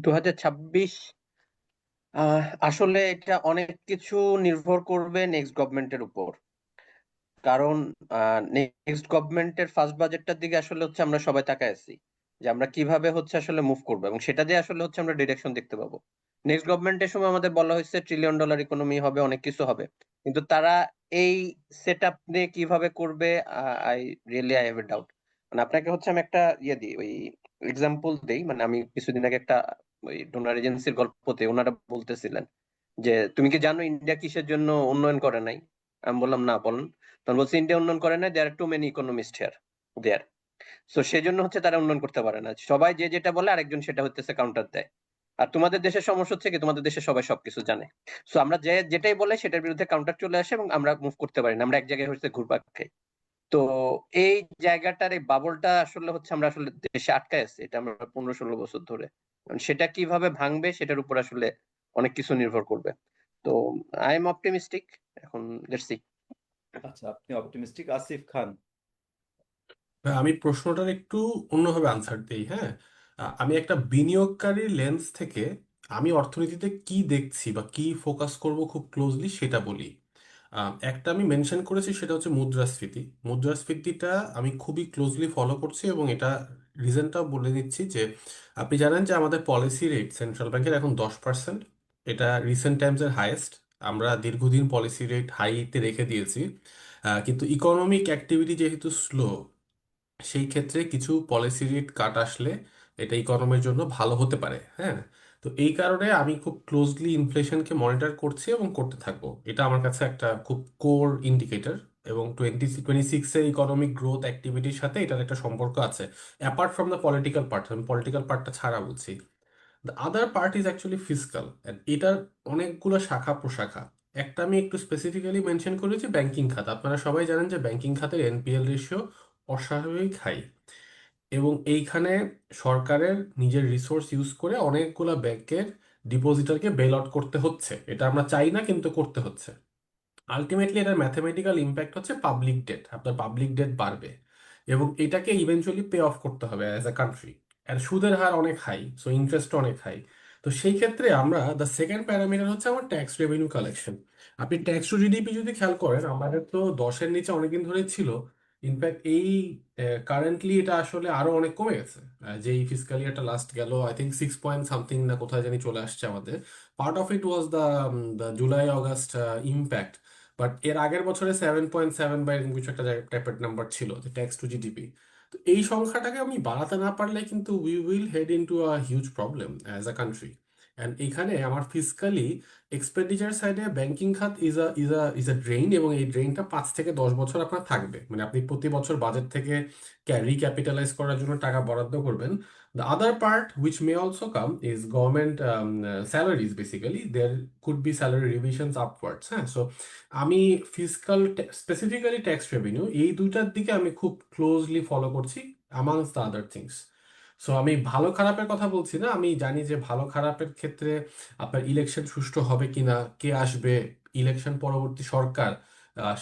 2026 আসলে এটা অনেক কিছু নির্ভর করবে নেক্সট গভর্নমেন্টের উপর। কারণ নেক্সট গভর্নমেন্টের ফার্স্ট বাজেটটার দিকে আসলে হচ্ছে আমরা সবাই তাকায় আছি যে আমরা কিভাবে হচ্ছে আসলে মুভ করবো, এবং সেটা দিয়ে আসলে হচ্ছে আমরা ডিরেকশন দেখতে পাবো। নেক্সট গভর্নমেন্টের সময় আমাদের বলা হয়েছে $1 ট্রিলিয়ন ইকোনমি হবে, অনেক কিছু হবে, কিন্তু তারা এই সেট আপ নিয়ে কিভাবে করবে, I I have a doubt. মানে আপনাকে হচ্ছে আমি একটা দিই, ওই এক্সাম্পল দেই। মানে আমি কিছুদিন আগে একটা ওই ডোনার এজেন্সির গল্পতে ওনারা বলতেছিলেন যে তুমি কি জানো ইন্ডিয়া কিসের জন্য উন্নয়ন করে নাই? আমি বললাম না, বলেন। তখন বলছে ইন্ডিয়া উন্নয়ন করে না, there are too many economist here there. So সেই জন্য হচ্ছে তারা উন্নয়ন করতে পারে না, সবাই যে যেটা বলে আরেকজন সেটা হচ্ছে কাউন্টার দেয়। আর তোমাদের দেশের সমস্যা হচ্ছে কি, তোমাদের দেশে সবাই সবকিছু জানে। সো আমরা যে যেটাই বলে সেটার বিরুদ্ধে কাউন্টার চলে আসে এবং আমরা মুভ করতে পারি না, আমরা এক জায়গায় হচ্ছে ঘুরপাক খাই। তো এই জায়গাটার এই বাবলটা আসলে হচ্ছে আমরা আসলে দেশে আটকায় আছি, এটা আমরা 15-16 বছর ধরে। কারণ সেটা কিভাবে ভাঙবে সেটার উপর আসলে অনেক কিছু নির্ভর করবে। তো আই এম অপটিমিস্টিক, এখন লেটস সি। আচ্ছা, আপনি অপটিমিস্টিক। আসিফ খান। আমি প্রশ্নটার একটু অন্যভাবে আনসার দিই, হ্যাঁ। আমি একটা বিনিয়োগকারীর লেন্স থেকে আমি অর্থনীতিতে কি দেখছি বা কি ফোকাস করব খুব ক্লোজলি সেটা বলি। একটা আমি মেনশন করেছি, সেটা হচ্ছে মুদ্রাস্ফীতি। মুদ্রাস্ফীতিটা আমি খুবই ক্লোজলি ফলো করছি এবং এটা রিজনটাও বলে দিচ্ছি যে আপনি জানেন যে আমাদের পলিসি রেট সেন্ট্রাল ব্যাংকের এখন 10%। এটা রিসেন্ট টাইমসের হাইয়েস্ট। আমরা দীর্ঘদিন পলিসি রেট হাইতে রেখে দিয়েছি। কিন্তু ইকোনমিক অ্যাক্টিভিটি যেহেতু স্লো, সেই ক্ষেত্রে কিছু পলিসি রেট কাট আসলে এটা ইকোনমির জন্য ভালো হতে পারে, হ্যাঁ। তো এই কারণে আমি খুব ক্লোজলি ইনফ্লেশনকে মনিটর করছি এবং করতে থাকবো। এটা আমার কাছে একটা খুব কোর ইন্ডিকেটর এবং 2026-এর ইকোনমিক গ্রোথ অ্যাক্টিভিটির সাথে এটার একটা সম্পর্ক আছে, apart from the political part. আমি পলিটিক্যাল পার্টটা ছাড়া বলছি। The other part is actually fiscal, এটার অনেকগুলো শাখা প্রশাখা। একটা আমি একটু স্পেসিফিক্যালি মেনশন করেছি, ব্যাংকিং খাত। আপনারা সবাই জানেন যে ব্যাংকিং খাতের এনপিএল রেশিও অস্বাভাবিক হাই এবং এইখানে সরকারের নিজের রিসোর্স ইউজ করে অনেকগুলা ব্যাংকের ডিপোজিটারকে বেল আউট করতে হচ্ছে। এটা আমরা চাই না, কিন্তু করতে হচ্ছে। আলটিমেটলি এটার ম্যাথমেটিক্যাল ইম্প্যাক্ট হচ্ছে পাবলিক ডেট, আপনার পাবলিক ডেট বাড়বে এবং এটাকে ইভেনচুয়ালি পে অফ করতে হবে অ্যাজ আ কান্ট্রি। আর সুদের হার অনেক হাই, সো ইন্টারেস্ট অনেক হাই। তো সেই ক্ষেত্রে আমরা দ্য সেকেন্ড প্যারামিটার হচ্ছে আমার ট্যাক্স রেভিনিউ কালেকশন। আপনি ট্যাক্স টু জিডিপি যদি খেয়াল করেন, আমাদের তো 10-এর নিচে অনেকদিন ধরে ছিল। ইনফ্যাক্ট এই কারেন্টলি এটা আসলে আরো অনেক কমে গেছে। যে এই ফিসকাল ইয়ারটা লাস্ট গেল, আই থিঙ্ক 6 পয়েন্ট সামথিং না কোথায় জানি চলে আসছে আমাদের। Part of it was the July August impact. But এর আগের বছরে 7.7 বা এরকম কিছু একটা টাইপের নাম্বার ছিল যে ট্যাক্স টু জিডিপি। তো এই সংখ্যাটাকে আমি বাড়াতে না পারলে কিন্তু we will head into a huge problem as a country. And এখানে আমার ফিসকালি এক্সপেন্ডিচার সাইডে ব্যাংকিং খাত ইজ আ ড্রেইন, এবং এই ড্রেইনটা 5 থেকে 10 বছর আপনার থাকবে। মানে আপনি প্রতি বছর বাজেট থেকে রিক্যাপিটালাইজ করার জন্য টাকা বরাদ্দ করবেন। The other part which may also come is government salaries. Basically, there could be salary revisions upwards. হ্যাঁ, সো আমি ফিসকাল স্পেসিফিক্যালি ট্যাক্স রেভিনিউ এই দুইটার দিকে আমি খুব ক্লোজলি ফলো করছি amongst the other things. So আমি ভালো খারাপের কথা বলছি না, আমি জানি যে ভালো খারাপের ক্ষেত্রে আপনার ইলেকশন সুষ্ঠু হবে কিনা, কে আসবে, ইলেকশন পরবর্তী সরকার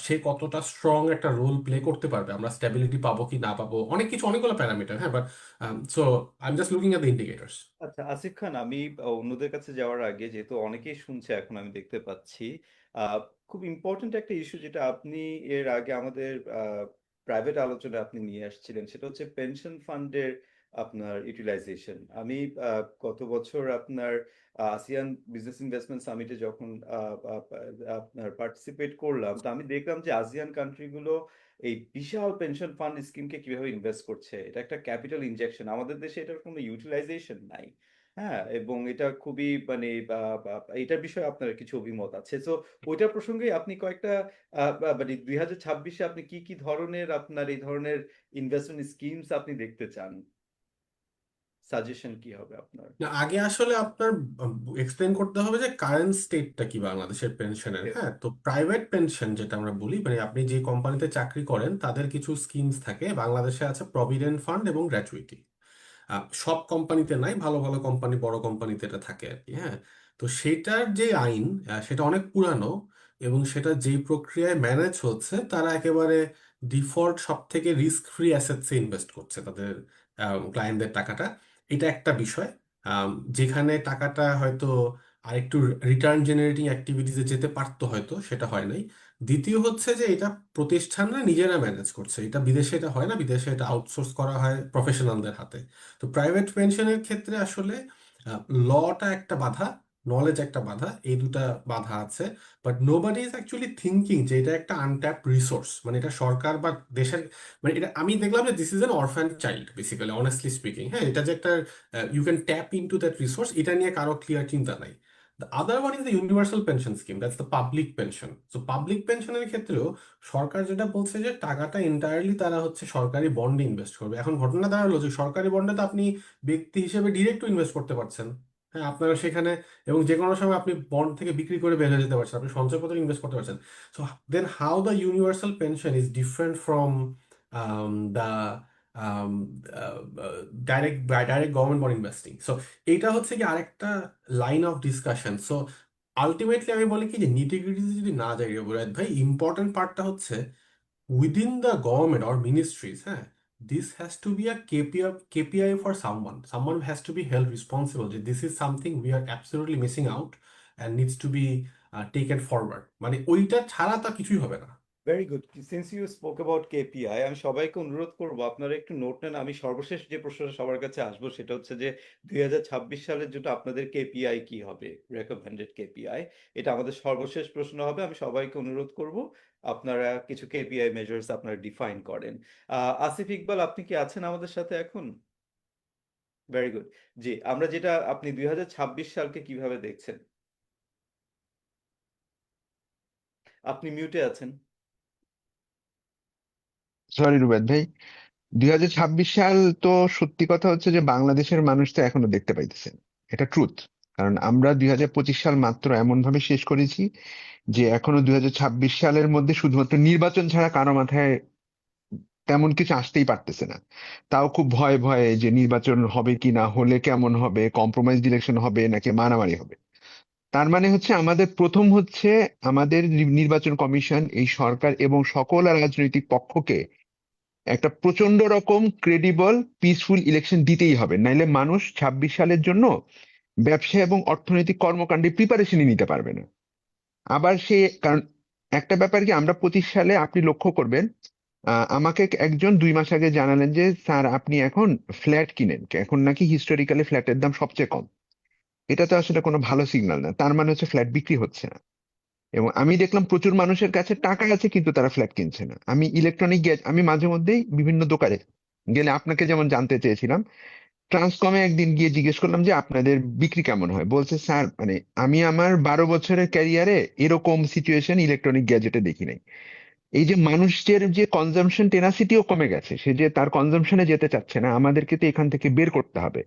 সে কতটা স্ট্রং একটা রোল প্লে করতে পারবে, আমরা স্টেবিলিটি পাবো কি না পাবো, অনেক কিছু, অনেকগুলো প্যারামিটার, হ্যাঁ। But so I am just looking at the indicators. আচ্ছা, আসিফ খান, আমি অন্যদের কাছে যাওয়ার আগে, যেহেতু অনেকেই শুনছে এখন আমি দেখতে পাচ্ছি, আহ, খুব ইম্পর্ট্যান্ট একটা ইস্যু যেটা আপনি এর আগে আমাদের প্রাইভেট আলোচনায় আপনি নিয়ে আসছিলেন, সেটা হচ্ছে পেনশন ফান্ডের আপনার ইউটিলাইজেশন। আমি গত বছর আপনার আসিয়ান বিজনেস ইনভেস্টমেন্ট সামিটে যখন আপনার পার্টিসিপেট করলাম, তো আমি দেখলাম যে আসিয়ান কান্ট্রিগুলো এই বিশাল পেনশন ফান্ড স্কিমকে কিভাবে ইনভেস্ট করছে। এটা একটা ক্যাপিটাল ইনজেকশন, আমাদের দেশে এটার কোনো ইউটিলাইজেশন নাই। হ্যাঁ, এবং এটা খুবই মানে এটার বিষয়ে আপনার কিছু অভিমত আছে, তো ওইটা প্রসঙ্গে আপনি কয়েকটা মানে 2026-এ আপনি কি কি ধরনের আপনার এই ধরনের ইনভেস্টমেন্ট স্কিমস আপনি দেখতে চান? সাজেশন কি হবে আপনার? না, আগে আসলে আপনার এক্সপ্লেন করতে হবে যে কারেন্ট স্টেটটা কি বাংলাদেশের পেনশনের। ওকে। হ্যাঁ, তো প্রাইভেট পেনশন যেটা আমরা বলি, মানে আপনি যে কোম্পানিতে চাকরি করেন তাদের কিছু স্কিমস থাকে। বাংলাদেশে আছে প্রভিডেন্ট ফান্ড এবং গ্র্যাচুইটি। সব কোম্পানিতে নাই, ভালো ভালো কোম্পানি, বড় কোম্পানিতে এটা থাকে আর কি, হ্যাঁ। তো সেটার যে আইন, সেটা অনেক পুরানো এবং সেটা যেই প্রক্রিয়ায় ম্যানেজ হচ্ছে, তারা একেবারে ডিফল্ট সব থেকে রিস্ক ফ্রি অ্যাসেটসে ইনভেস্ট করছে তাদের ক্লায়েন্টদের টাকাটা। এটা একটা বিষয়, যেখানে টাকাটা হয়তো আরেকটু রিটার্ন জেনারেটিং অ্যাক্টিভিটিসে যেতে পারতো, হয়তো সেটা হয় নাই। দ্বিতীয় হচ্ছে যে এটা প্রতিষ্ঠানরা নিজেরা ম্যানেজ করছে, এটা বিদেশে এটা হয় না, বিদেশে এটা আউটসোর্স করা হয় প্রফেশনালদের হাতে। তো প্রাইভেট পেনশনের ক্ষেত্রে আসলে লটা একটা বাধা, নলেজ একটা বাধা, এই দুটা বাধা আছে। But nobody is actually thinking যে এটা একটা আনট্যাপ রিসোর্স, মানে এটা সরকার বা দেশের, মানে এটা আমি দেখলাম যে this is an orphan child basically, honestly speaking. হ্যাঁ, এটা যে একটা you can tap into that resource, এটা নিয়ে কারো ক্লিয়ার চিন্তা নাই। The other one is the universal pension scheme, that's the public pension. So public পেনশনের ক্ষেত্রেও সরকার যেটা বলছে যে টাকাটা এন্টায়ারলি তারা হচ্ছে সরকারি বন্ডে ইনভেস্ট করবে। এখন ঘটনা দাঁড়ালো যে সরকারি বন্ডে তো আপনি ব্যক্তি হিসেবে ডিরেক্ট ইনভেস্ট করতে পারছেন, হ্যাঁ আপনারা সেখানে, এবং যে কোনো সময় আপনি বন্ড থেকে বিক্রি করে বের হয়ে যেতে পারছেন, আপনি সঞ্চয়পত্রে ইনভেস্ট করতে পারছেন। So then how the universal pension is different from the direct government bond investing. So এইটা হচ্ছে কি আরেকটা line of discussion. So ultimately আমি বলি কি যে নিটিগ্রিটিতে যদি না যাই রবীন্দ্র ভাই, ইম্পর্টেন্ট পার্টটা হচ্ছে within the government or ministries, হ্যাঁ, this has to be a KPI for someone. Someone has to be held responsible. This is something we are absolutely missing out and needs to be taken forward. মানে ওইটা ছাড়া তা কিছুই হবে না। Very good. Since you spoke about KPI, আমি সবাইকে অনুরোধ করবো আপনারা একটু নোট নেন। আমি সর্বশেষ যে প্রশ্নটা সবার কাছে আসবো সেটা হচ্ছে যে 2026 সালের জন্য আপনাদের কেপিআই কি হবে, রেকমেন্ডেড কেপিআই। এটা আমাদের সর্বশেষ প্রশ্ন হবে। আমি সবাইকে অনুরোধ করব আপনারা কিছু কেপিআই মেজার্স আপনারা ডিফাইন করেন। আসিফ ইকবাল, আপনি কি আছেন আমাদের সাথে এখন? Very good. জি, আমরা যেটা, আপনি 2026 সালকে কিভাবে দেখছেন? আপনি মিউটে আছেন। সরি রুবেদ ভাই, 2026 সাল তো সত্যি কথা হচ্ছে যে বাংলাদেশের মানুষ তো এখনো দেখতে পাইতেছে না। এটা ট্রুথ। কারণ আমরা 2025 সাল মাত্র এমন ভাবে শেষ করেছি যে এখনো 2026 সালের মধ্যে শুধুমাত্র নির্বাচন ছাড়া কারো মাথায় তেমন কিছু আসতেই পারতেছে না। তাও খুব ভয়ে ভয়ে যে নির্বাচন হবে কি না, হলে কেমন হবে, কম্প্রোমাইজ ইলেকশন হবে নাকি মারামারি হবে। তার মানে হচ্ছে আমাদের প্রথম হচ্ছে আমাদের নির্বাচন কমিশন এই সরকার এবং সকল রাজনৈতিক পক্ষকে একটা প্রচন্ড রকম ক্রেডিবল পিসফুল ইলেকশন দিতেই হবে, নাইলে মানুষ 26 সালের জন্য ব্যবসা এবং অর্থনৈতিক কর্মকাণ্ডে প্রিপারেশনই নিতে পারবে না। আবার সে কারণ একটা ব্যাপার কি, আমরা 25 সালে আপনি লক্ষ্য করবেন, আমাকে একজন 2 মাস আগে জানালেন যে স্যার আপনি এখন ফ্ল্যাট কিনেন, এখন নাকি হিস্টোরিক্যালি ফ্ল্যাটের দাম সবচেয়ে কম। এটা তো আসলে কোনো ভালো সিগন্যাল না, তার মানে হচ্ছে ফ্ল্যাট বিক্রি হচ্ছে না। এবং আমি দেখলাম প্রচুর মানুষের কাছে টাকা আছে কিন্তু তারা ফ্ল্যাট কিনছে না। আমি ইলেকট্রনিক গ্যাজেট, আমি মাঝে মধ্যেই বিভিন্ন দোকানে গেলে আপনাকে যেমন জানতে চেয়েছিলাম, ট্রান্সকমে একদিন গিয়ে জিজ্ঞেস করলাম যে আপনাদের বিক্রি কেমন হয়। বলছে স্যার মানে আমি আমার 12 বছরের ক্যারিয়ারে এরকম সিচুয়েশন ইলেকট্রনিক গ্যাজেটে দেখি নাই। এই যে মানুষের যে কনজাম্পশন টেনাসিটিও কমে গেছে, সে যে তার কনজাম্পশনে যেতে চাচ্ছে না, আমাদেরকে তো এখান থেকে বের করতে হবে।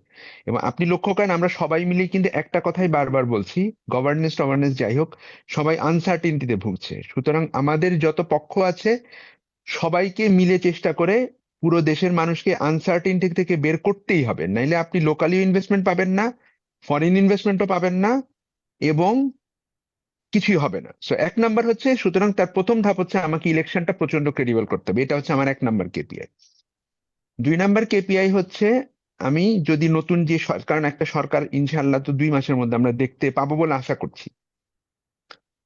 এবং আপনি লক্ষ্য করেন আমরা সবাই মিলে কিন্তু একটা কথাই বারবার বলছি, গভর্নেন্স যাই হোক, সবাই আনসার্টিনিটিতে ভুগছে। সুতরাং আমাদের যত পক্ষ আছে সবাইকে মিলে চেষ্টা করে পুরো দেশের মানুষকে আনসার্টিনিটি থেকে বের করতেই হবে, নাইলে আপনি লোকালি ইনভেস্টমেন্ট পাবেন না, ফরেন ইনভেস্টমেন্টও পাবেন না, এবং কিছুই হবে না। সো 1 নাম্বার হচ্ছে, সুতরাং তার প্রথম ধাপ হচ্ছে আমাকে ইলেকশনটা প্রচন্ড ক্রেডিবল করতে হবে। এটা হচ্ছে আমার 1 নাম্বার কেপিআই। 2 নাম্বার কেপিআই হচ্ছে আমি যদি নতুন যে কারণ একটা সরকার ইনশাল্লাহ তো 2 মাসের মধ্যে আমরা দেখতে পাবো বলে আশা করছি।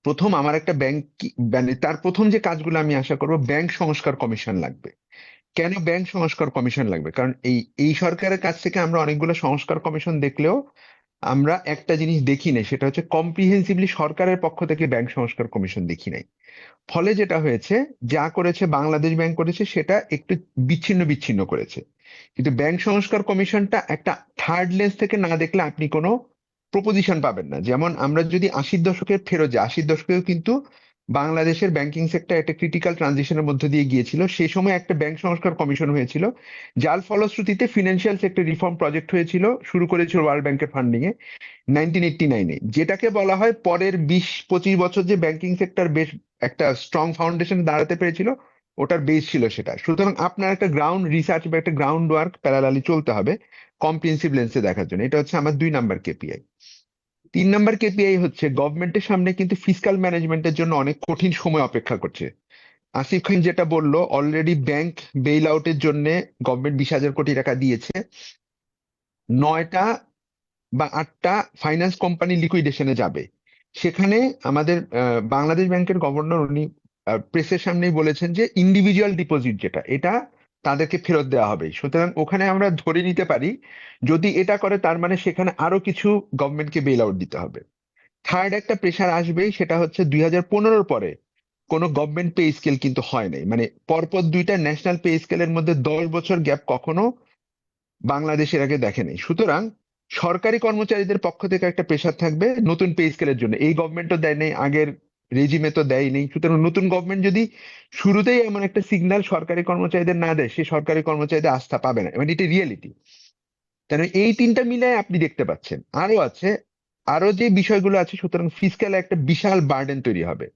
প্রথম আমার একটা ব্যাংক, মানে তার প্রথম যে কাজগুলো আমি আশা করবো, ব্যাংক সংস্কার কমিশন লাগবে। কেন ব্যাংক সংস্কার কমিশন লাগবে? কারণ এই এই সরকারের কাছ থেকে আমরা অনেকগুলো সংস্কার কমিশন দেখলেও আমরা একটা জিনিস দেখি নাই, সেটা হচ্ছে কম্প্রিহেন্সিভলি সরকারের পক্ষ থেকে ব্যাংক সংস্কার কমিশন দেখি নাই। ফলে যেটা হয়েছে, যা করেছে বাংলাদেশ ব্যাংক করেছে সেটা একটু বিচ্ছিন্ন বিচ্ছিন্ন করেছে। কিন্তু ব্যাংক সংস্কার কমিশনটা একটা থার্ড লেন্স থেকে না দেখলে আপনি কোনো প্রপোজিশন পাবেন না। যেমন আমরা যদি 80-র দশকের ফেরত যাই, 80-র দশকেও কিন্তু বাংলাদেশের ব্যাংকিং সেক্টর একটা ক্রিটিক্যাল ট্রানজিশনের মধ্যে দিয়ে গিয়েছিল। সেই সময় একটা ব্যাংক সংস্কার কমিশন হয়েছিল, যার ফলশ্রুতিতে ফিনান্সিয়াল সেক্টর রিফর্ম প্রজেক্ট হয়েছিল, শুরু করেছিল ওয়ার্ল্ড ব্যাংকের ফান্ডিং এ 1989-এ, যেটাকে বলা হয় পরের 20-25 বছর যে ব্যাংকিং সেক্টর বেশ একটা স্ট্রং ফাউন্ডেশন দাঁড়াতে পেরেছিল, ওটার বেস ছিল সেটা। সুতরাং আপনার একটা গ্রাউন্ড রিসার্চ বা একটা গ্রাউন্ড ওয়ার্ক প্যারালালি চলতে হবে কম্প্রিহেন্সিভ লেন্সে দেখার জন্য। এটা হচ্ছে আমার 2 নাম্বার কেপিআই। 3 নাম্বার কেপিআই হচ্ছে গভর্নমেন্টের সামনে কিন্তু ফিসকাল ম্যানেজমেন্টের জন্য অনেক কঠিন সময় অপেক্ষা করছে। আসিফ খান যেটা বললো, অলরেডি ব্যাংক বেইল আউটের জন্য গভর্নমেন্ট 20,000 কোটি টাকা দিয়েছে, 9টা বা 8টা ফাইন্যান্স কোম্পানি লিকুইডেশনে যাবে। সেখানে আমাদের বাংলাদেশ ব্যাংকের গভর্নর উনি প্রেসের সামনেই বলেছেন যে ইন্ডিভিজুয়াল ডিপোজিট যেটা, এটা তাদেরকে ফেরত দেওয়া হবে। সুতরাং ওখানে আমরা ধরে নিতে পারি যদি এটা করে তার মানে সেখানে আরো কিছু গভর্নমেন্টকে বেল আউট দিতে হবে। থার্ড একটা প্রেশার আসবেই, সেটা হচ্ছে 2015-র পরে কোনো গভর্নমেন্ট পে স্কেল কিন্তু হয় নাই। মানে পরপর 2টা ন্যাশনাল পে স্কেলের মধ্যে 10 বছর গ্যাপ কখনো বাংলাদেশের আগে দেখে নেই। সুতরাং সরকারি কর্মচারীদের পক্ষ থেকে একটা প্রেশার থাকবে নতুন পে স্কেলের জন্য। এই গভর্নমেন্টও দেয় নাই, আগের রেজিমে তো দেয়নি। সুতরাং নতুন গভর্নমেন্ট যদি শুরুতেই এমন একটা সিগন্যাল সরকারি কর্মচারীদের না দেয়, সে সরকারি কর্মচারীদের আস্থা পাবে না, মানে এটা রিয়েলিটি। কেন এই তিনটা মিলায় আপনি দেখতে পাচ্ছেন আরো আছে, আরো যে বিষয়গুলো আছে। সুতরাং ফিসক্যাল একটা বিশাল বার্ডেন তৈরি হবে।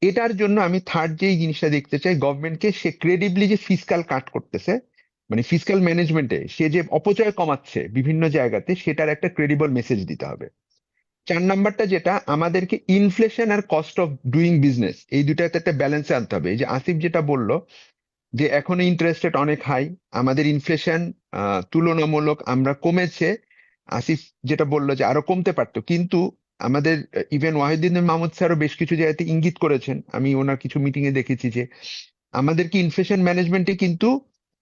এটার জন্য আমি থার্ড যে জিনিসটা দেখতে চাই, গভর্নমেন্টকে সে ক্রেডিবলি যে ফিসক্যাল কাট করতেছে, মানে ফিসক্যাল ম্যানেজমেন্টে সে যে অপচয় কমাচ্ছে বিভিন্ন জায়গাতে, সেটার একটা ক্রেডিবল মেসেজ দিতে হবে। 4 নাম্বারটা যেটা, আমাদেরকে ইনফ্লেশন আর কস্ট অফ ডুইং বিজনেস এই দুটাতে একটা ব্যালেন্সে আনতে হবে। এই যে আসিফ যেটা বললো যে এখনো ইন্টারেস্ট রেট অনেক হাই, আমাদের ইনফ্লেশন তুলনামূলক আমরা কমেছে। আসিফ যেটা বললো যে আরো কমতে পারতো, কিন্তু আমাদের ইভেন ওয়াহিদুদ্দিন মাহমুদ স্যারও বেশ কিছু জায়গাতে ইঙ্গিত করেছেন, আমি ওনার কিছু মিটিং এ দেখেছি যে আমাদেরকে ইনফ্লেশন ম্যানেজমেন্টে কিন্তু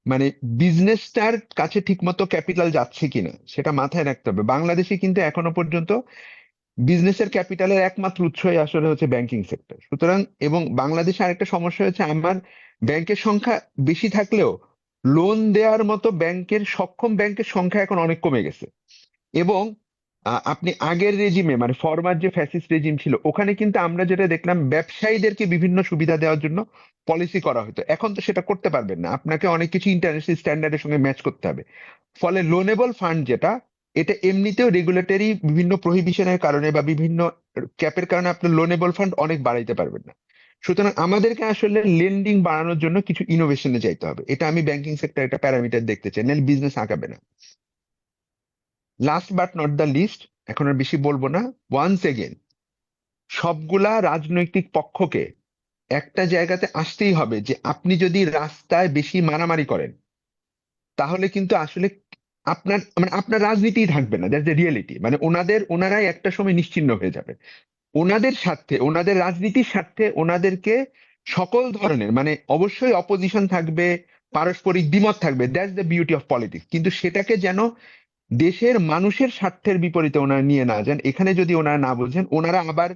মানে বিজনেসটার কাছে ঠিকমতো ক্যাপিটাল যাচ্ছে কিনা সেটা মাথায় রাখতে হবে। বাংলাদেশে কিন্তু এখনো পর্যন্ত বিজনেসের ক্যাপিটালের একমাত্র উৎসই আসলে হচ্ছে ব্যাংকিং সেক্টর। সুতরাং এবং বাংলাদেশে আরেকটা সমস্যা হচ্ছে, আমার ব্যাংকের সংখ্যা বেশি থাকলেও লোন দেওয়ার মতো সক্ষম ব্যাংকের সংখ্যা এখন অনেক কমে গেছে। এবং আপনি আগের রেজিমে মানে ফরমার যে ফ্যাসিস্ট রেজিম ছিল, ওখানে কিন্তু আমরা যেটা দেখলাম ব্যবসায়ীদেরকে বিভিন্ন সুবিধা দেওয়ার জন্য পলিসি করা হতো। এখন তো সেটা করতে পারবেন না, আপনাকে অনেক কিছু ইন্টারন্যাশনাল স্ট্যান্ডার্ডের সঙ্গে ম্যাচ করতে হবে। ফলে লোনেবল ফান্ড যেটা, এটা এমনিতেও রেগুলেটরি বিভিন্ন প্রহিবিশনের কারণে বা বিভিন্ন ক্যাপের কারণে আপনার লোনেবল ফান্ড অনেক বাড়াইতে পারবেন না। সুতরাং আমাদেরকে আসলে লেন্ডিং বাড়ানোর জন্য কিছু ইনোভেশনে যাইতে হবে। এটা আমি ব্যাংকিং সেক্টর একটা প্যারামিটার দেখতে চাই, নাহলে বিজনেস আগাবে না। Last but not the least, এখন আর বেশি বলবো না, ওয়ান্স এগেন সবগুলা রাজনৈতিক পক্ষকে একটা জায়গাতে আসতেই হবে যে আপনি যদি রাস্তায় বেশি মারামারি করেন, তাহলে কিন্তু আসলে আপনার রাজনীতিই থাকবে না। That's the reality. মানে ওনারাই একটা সময় নিশ্চিহ্ন হয়ে যাবে। ওনাদের স্বার্থে, ওনাদের রাজনীতির স্বার্থে ওনাদেরকে সকল ধরনের, মানে অবশ্যই অপোজিশন থাকবে, পারস্পরিক দ্বিমত থাকবে, that's the beauty of politics, কিন্তু সেটাকে যেন দেশের মানুষের স্বার্থের বিপরীতে ওনারা নিয়ে না যান। এখানে যদি ওনারা না বোঝেন, ওনারা আবার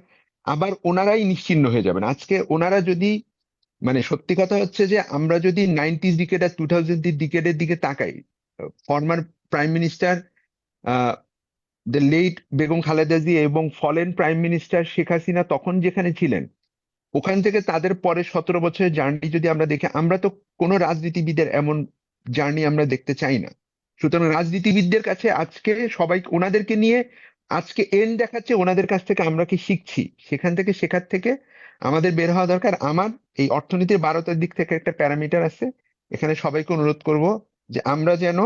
আবার ওনারাই নিশ্চিহ্ন হয়ে যাবেন। আজকে ওনারা যদি, মানে সত্যি কথা হচ্ছে যে আমরা যদি 90s ডিকেড আর 2000 ডিকেডের দিকে তাকাই, former prime minister the late Begum Khaleda Zia এবং fallen prime minister Sheikh Hasina তখন যেখানে ছিলেন, ওখান থেকে তাদের পরে 17 বছরের জার্নি যদি আমরা দেখি, আমরা তো কোনো রাজনীতিবিদের এমন জার্নি আমরা দেখতে চাই না। সুতরাং রাজনীতিবিদদের কাছে আজকে সবাই ওনাদেরকে নিয়ে আজকে এন্ড দেখাচ্ছে, ওনাদের কাছ থেকে আমরা কি শিখছি, সেখান থেকে শেখার থেকে আমাদের বের হওয়া দরকার। আমার এই অর্থনীতির 12টার দিক থেকে একটা প্যারামিটার আছে, এখানে সবাইকে অনুরোধ করব যে আমরা যেন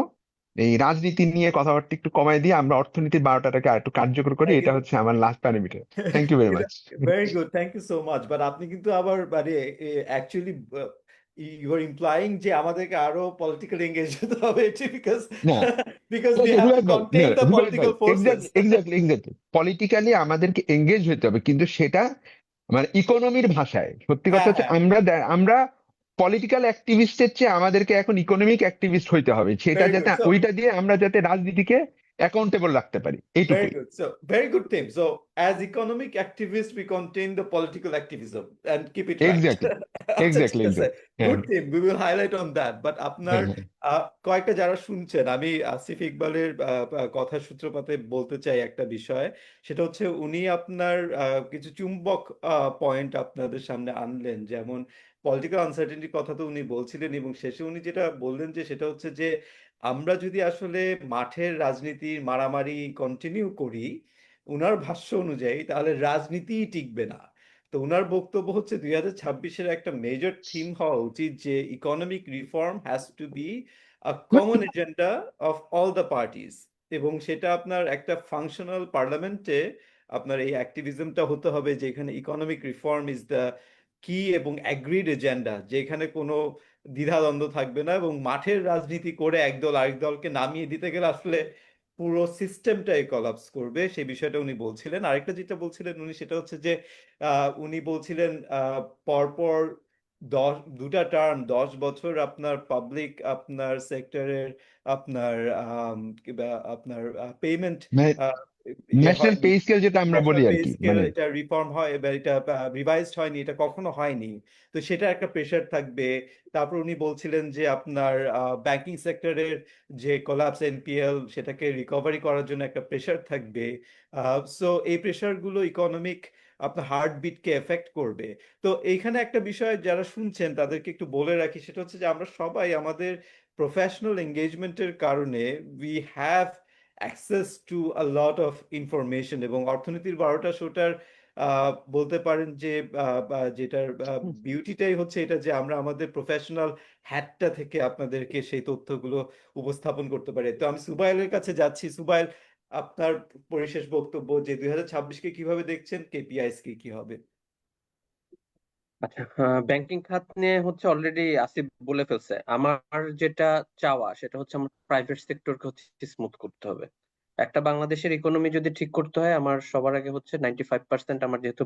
এই রাজনীতি নিয়ে কথাবার্তা একটু কমাই দিয়ে আমরা অর্থনীতির 12টাকে আর একটু কার্যকর করি। এটা হচ্ছে আমার last parameter. Thank you very much. Very good, thank you so much. But আপনি কিন্তু আবার মানে অ্যাকচুয়ালি ইউ আর ইমপ্লাইং যে আমাদেরকে আরো পলিটিক্যাল এঙ্গেজ হতে হবে, বিকজ না, because we have to Rubel ভাই, কন্টেইন দ্য রুবেল ভাই, পলিটিক্যাল ফোর্সেস। এক্স্যাক্টলি পলিটিক্যালি আমাদেরকে এঙ্গেজ হতে হবে, কিন্তু সেটা মানে ইকোনমির ভাষায়। সত্যি কথা হ্যাঁ হচ্ছে হ্যাঁ, আমরা পলিটিক্যাল অ্যাক্টিভিস্টের চেয়ে আমাদেরকে এখন ইকোনমিক অ্যাক্টিভিস্ট হইতে হবে, সেটা ভেরি যাতে গুড। সো ওইটা দিয়ে আমরা যাতে রাজনীতিকে অ্যাকাউন্টেবল রাখতে পারি, very এইটুকুই। good. So, very good, Tim. So, as economic activists, we contain the political activism and keep it right. Exactly আচ্ছা, ঠিক এক্স্যাক্টলি আছে। হ্যাঁ, Good, Tim. We will highlight on that. But আপনার হ্যাঁ, হ্যাঁ। কয়েকটা যারা শুনছেন, আমি আসিফ ইকবালের কথার সূত্রপাতে বলতে চাই একটা বিষয়। সেটা হচ্ছে উনি আপনার কিছু চুম্বক পয়েন্ট আপনাদের সামনে আনলেন, যেমন পলিটিক্যাল আনসার্টেনিটির কথা তো উনি বলছিলেন, এবং শেষে উনি যেটা বললেন যে সেটা হচ্ছে যে আমরা যদি আসলে মাঠের রাজনীতির মারামারি কন্টিনিউ করি উনার ভাষ্য অনুযায়ী, তাহলে রাজনীতিই টিকবে না। তো উনার বক্তব্য হচ্ছে 2026-এর একটা মেজর থিম হওয়া উচিত যে economic reform has to be a common agenda of all the parties, এবং সেটা আপনার একটা ফাংশনাল পার্লামেন্টে আপনার এই অ্যাক্টিভিজমটা হতে হবে, যেখানে ইকোনমিক রিফর্ম ইজ দ্য কি এবং অ্যাগ্রিড এজেন্ডা, যেখানে কোনো দ্বিধাদ্বন্দ্ব থাকবে না, এবং মাঠের রাজনীতি করে একদল আরেক দলকে নামিয়ে দিতে গেলে আসলে পুরো সিস্টেমটাই কলাপস করবে। সেই বিষয়টা উনি বলছিলেন। আরেকটা যেটা বলছিলেন উনি, সেটা হচ্ছে যে উনি বলছিলেন পরপর দুটা টার্ম 10 বছর আপনার পাবলিক আপনার সেক্টরের আপনার আপনার পেমেন্ট মানে ইয়ে ন্যাশনাল হয়নি, পে স্কেল যেটা আমরা বলি ন্যাশনাল পে আর কি, স্কেল মানে এটা রিফর্ম হয় বা এটা রিভাইজড হয়নি, এটা কখনো হয়নি। তো সেটা একটা প্রেশার থাকবে। তারপর উনি বলছিলেন যে আপনার ব্যাংকিং সেক্টরের যে কোলাপস এনপিএল সেটাকে রিকভারি করার জন্য একটা প্রেশার থাকবে। সো এই প্রেশারগুলো ইকোনমিক আপনার হার্টবিটকে এফেক্ট করবে। তো এইখানে একটা বিষয় যারা শুনছেন তাদেরকে একটু বলে রাখি, সেটা হচ্ছে যে আমরা সবাই আমাদের প্রফেশনাল এঙ্গেজমেন্টের কারণে we have access to a lot of information, এবং অর্থনীতির 12টা শোটার বলতে পারেন যে যেটার বিউটিটাই হচ্ছে এটা যে আমরা আমাদের প্রফেশনাল হ্যাটটা থেকে আপনাদেরকে সেই তথ্যগুলো উপস্থাপন করতে পারি। তো আমি সুবাইলের কাছে যাচ্ছি। সুবাইল, আপনার পরিশেষ বক্তব্য যে 2026কে কিভাবে দেখছেন, কেপিআইস কি হবে? আচ্ছা, ব্যাংকিং খাত নিয়ে হচ্ছে অলরেডি আসিফ বলে ফেলছে। আমার যেটা চাওয়া সেটা হচ্ছে আমার প্রাইভেট সেক্টরকে হচ্ছে স্মুথ করতে হবে। একটা বাংলাদেশের ইকোনমি যদি ঠিক করতে হয়, আমার সবার আগে হচ্ছে 95% আমার যেহেতু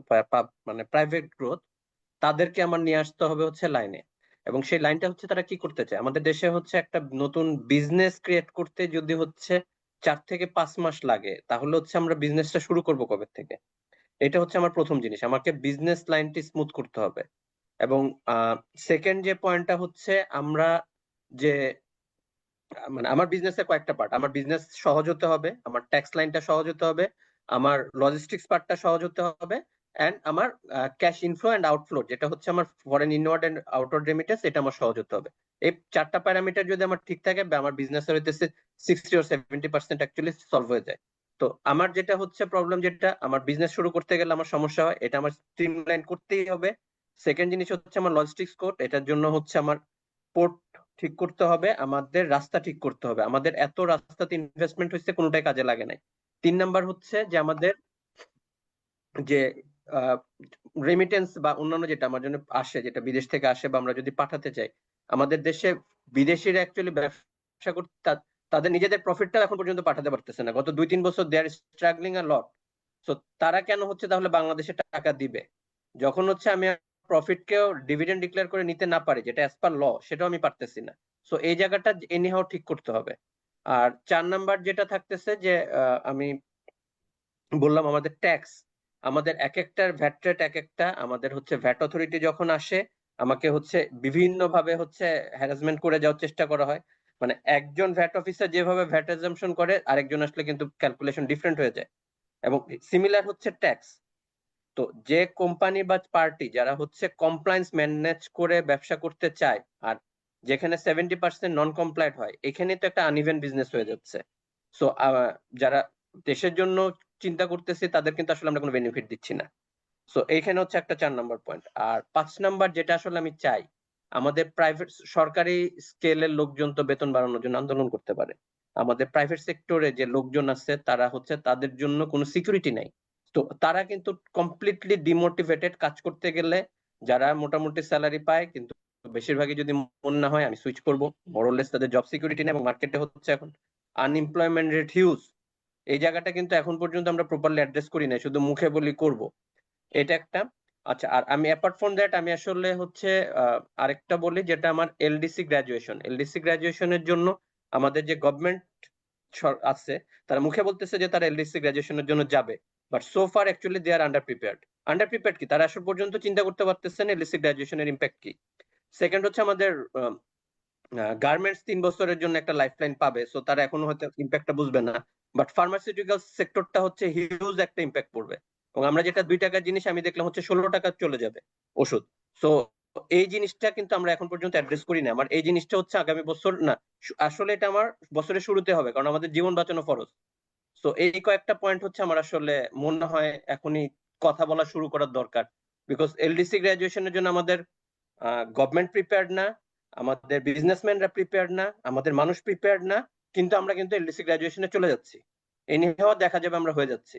মানে প্রাইভেট গ্রোথ, তাদেরকে আমার নিয়ে আসতে হবে হচ্ছে লাইনে। এবং সেই লাইনটা হচ্ছে তারা কি করতে চায়। আমাদের দেশে হচ্ছে একটা নতুন বিজনেস ক্রিয়েট করতে যদি হচ্ছে 4 থেকে 5 মাস লাগে, তাহলে হচ্ছে আমরা বিজনেসটা শুরু করব কবে থেকে? এটা হচ্ছে আমার প্রথম জিনিস, আমাকে বিজনেস লাইনটি স্মুথ করতে হবে। এবং সেকেন্ড যে পয়েন্টটা হচ্ছে আমরা যে মানে আমার বিজনেসের কয়েকটা পার্ট, আমার বিজনেস সহজ হতে হবে, আমার ট্যাক্স লাইনটা সহজ হতে হবে, আমার লজিস্টিক্স পার্টটা সহজ হতে হবে, এন্ড আমার ক্যাশ ইনফ্লো এন্ড আউটফ্লো যেটা হচ্ছে আমার foreign inward and outward remittance, এটা আমার সহজ হতে হবে। এই 4টা প্যারামিটার যদি আমার ঠিক থাকে, আমার বিজনেসের হইতেছে 60 or 70% অ্যাকচুয়ালি সলভ হয়ে যায়। তো আমার যেটা হচ্ছে প্রবলেম, যেটা আমার বিজনেস শুরু করতে গেলে আমার সমস্যা হয়, এটা আমার স্ট্রিমলাইন করতেই হবে। সেকেন্ড জিনিস হচ্ছে আমার লজিস্টিক্স কোড, এটার জন্য হচ্ছে আমার পোর্ট ঠিক করতে হবে, আমাদের রাস্তা ঠিক করতে হবে। আমাদের এত রাস্তাতে ইনভেস্টমেন্ট হচ্ছে, কোনোটাই কাজে লাগে নাই। 3 নাম্বার হচ্ছে যে আমাদের যে রেমিটেন্স বা অন্যান্য যেটা আমার জন্য আসে, যেটা বিদেশ থেকে আসে বা আমরা যদি পাঠাতে চাই, আমাদের দেশে বিদেশিরা অ্যাকচুয়ালি ব্যবসা করতে তাদের নিজেদের প্রফিটটা এখন পর্যন্ত পাঠাতে পারতেছে না। গত 2-3 বছর দে আর স্ট্রাগলিং আ লট। তো তারা কেন হচ্ছে তাহলে বাংলাদেশে টাকা দিবে যখন হচ্ছে আমি প্রফিটকেও ডিভিডেন্ড ডিক্লেয়ার করে নিতে না পারি, যেটা অ্যাজ পার ল, সেটাও আমি পারতেছি না। সো এই জায়গাটা এনিহাও ঠিক করতে হবে। আর 4 নাম্বার যেটা থাকতেছে যে আমি বললাম আমাদের ট্যাক্স, আমাদের এক একটার ভ্যাট রেট এক একটা, আমাদের হচ্ছে ভ্যাট অথরিটি যখন আসে আমাকে হচ্ছে বিভিন্ন ভাবে হচ্ছে হ্যারাসমেন্ট করে যাওয়ার চেষ্টা করা হয়। মানে একজন ভ্যাট অফিসার যেভাবে ভ্যাট এক্সাম্পশন করে, আরেকজন আসলে কিন্তু ক্যালকুলেশন ডিফারেন্ট হয়ে যায়। এবং সিমিলার হচ্ছে ট্যাক্স। তো যে কোম্পানি বা পার্টি যারা হচ্ছে কমপ্লায়েন্স ম্যানেজ করে ব্যবসা করতে চায়, আর যেখানে 70% নন কমপ্লায়েন্ট হয়, এখানে তো একটা আনইভেন বিজনেস হয়ে যাচ্ছে। সো যারা দেশের জন্য চিন্তা করতেছে তাদের কিন্তু আসলে আমরা কোনো বেনিফিট দিচ্ছি না। সো এইখানে হচ্ছে একটা 4 নাম্বার পয়েন্ট। আর 5 নাম্বার যেটা আসলে আমি চাই, আমাদের প্রাইভেট সরকারি স্কেলের লোকজন তো বেতন বাড়ানোর জন্য আন্দোলন করতে পারে, আমাদের প্রাইভেট সেক্টরে যে লোকজন আছে তারা হচ্ছে তাদের জন্য কোনো সিকিউরিটি নাই। তো তারা কিন্তু কমপ্লিটলি ডিমোটিভেটেড কাজ করতে গেলে। যারা মোটামুটি স্যালারি পায়, কিন্তু বেশিরভাগই যদি মনে না হয় আমি সুইচ করব, মোরলেস তাদের জব সিকিউরিটি নেই, এবং মার্কেটে হচ্ছে এখন আনএমপ্লয়মেন্ট রেট হিউজ। এই জায়গাটা কিন্তু এখন পর্যন্ত আমরা প্রপারলি অ্যাড্রেস করি না, শুধু মুখে বলি করব, এটা একটা। আচ্ছা, আর আমি অ্যাপার্ট ফ্রম দ্যাট আমি আসলে হচ্ছে আরেকটা বলি, যেটা আমার এলডিসি গ্রাজুয়েশনের জন্য আমাদের যে গভর্নমেন্ট আছে, তারা মুখে বলতেছে যে তারা এলডিসি গ্রাজুয়েশনের জন্য যাবে, but so far actually they are under prepared কি তারা আসলে পর্যন্ত চিন্তা করতে পারতেছে না এলডিসি গ্রাজুয়েশনের ইম্প্যাক্ট কি। সেকেন্ড হচ্ছে আমাদের গার্মেন্টস 3 বছরের জন্য একটা লাইফলাইন পাবে, সো তারা এখনো হয়তো ইম্প্যাক্টটা বুঝবে না। বাট ফার্মাসিউটিক্যাল সেক্টরটা হচ্ছে হিউজ একটা ইম্প্যাক্ট পড়বে। এবং আমরা যেটা 2 টাকার জিনিস আমি দেখলাম হচ্ছে 16 টাকা চলে যাবে ওষুধ। সো এই জিনিসটা কিন্তু আমরা এখন পর্যন্ত অ্যাড্রেস করি না। আমার এই জিনিসটা হচ্ছে আগামী বছর না, আসলে এটা আমার বছরের শুরুতে হবে, কারণ আমাদের জীবন বাঁচানো ফরজ। তো এই কয়েকটা পয়েন্ট হচ্ছে আমার আসলে মনে হয় এখনই কথা বলা শুরু করার দরকার। বিকজ এলডিসি গ্রাজুয়েশনের জন্য আমাদের গভর্নমেন্ট প্রিপেয়ার্ড না, আমাদের বিজনেসম্যানরা প্রিপেয়ার্ড না, আমাদের মানুষ প্রিপেয়ার্ড না, কিন্তু আমরা কিন্তু এলডিসি গ্রাজুয়েশনে চলে যাচ্ছি। এ নিয়েও দেখা যাবে আমরা হয়ে যাচ্ছি।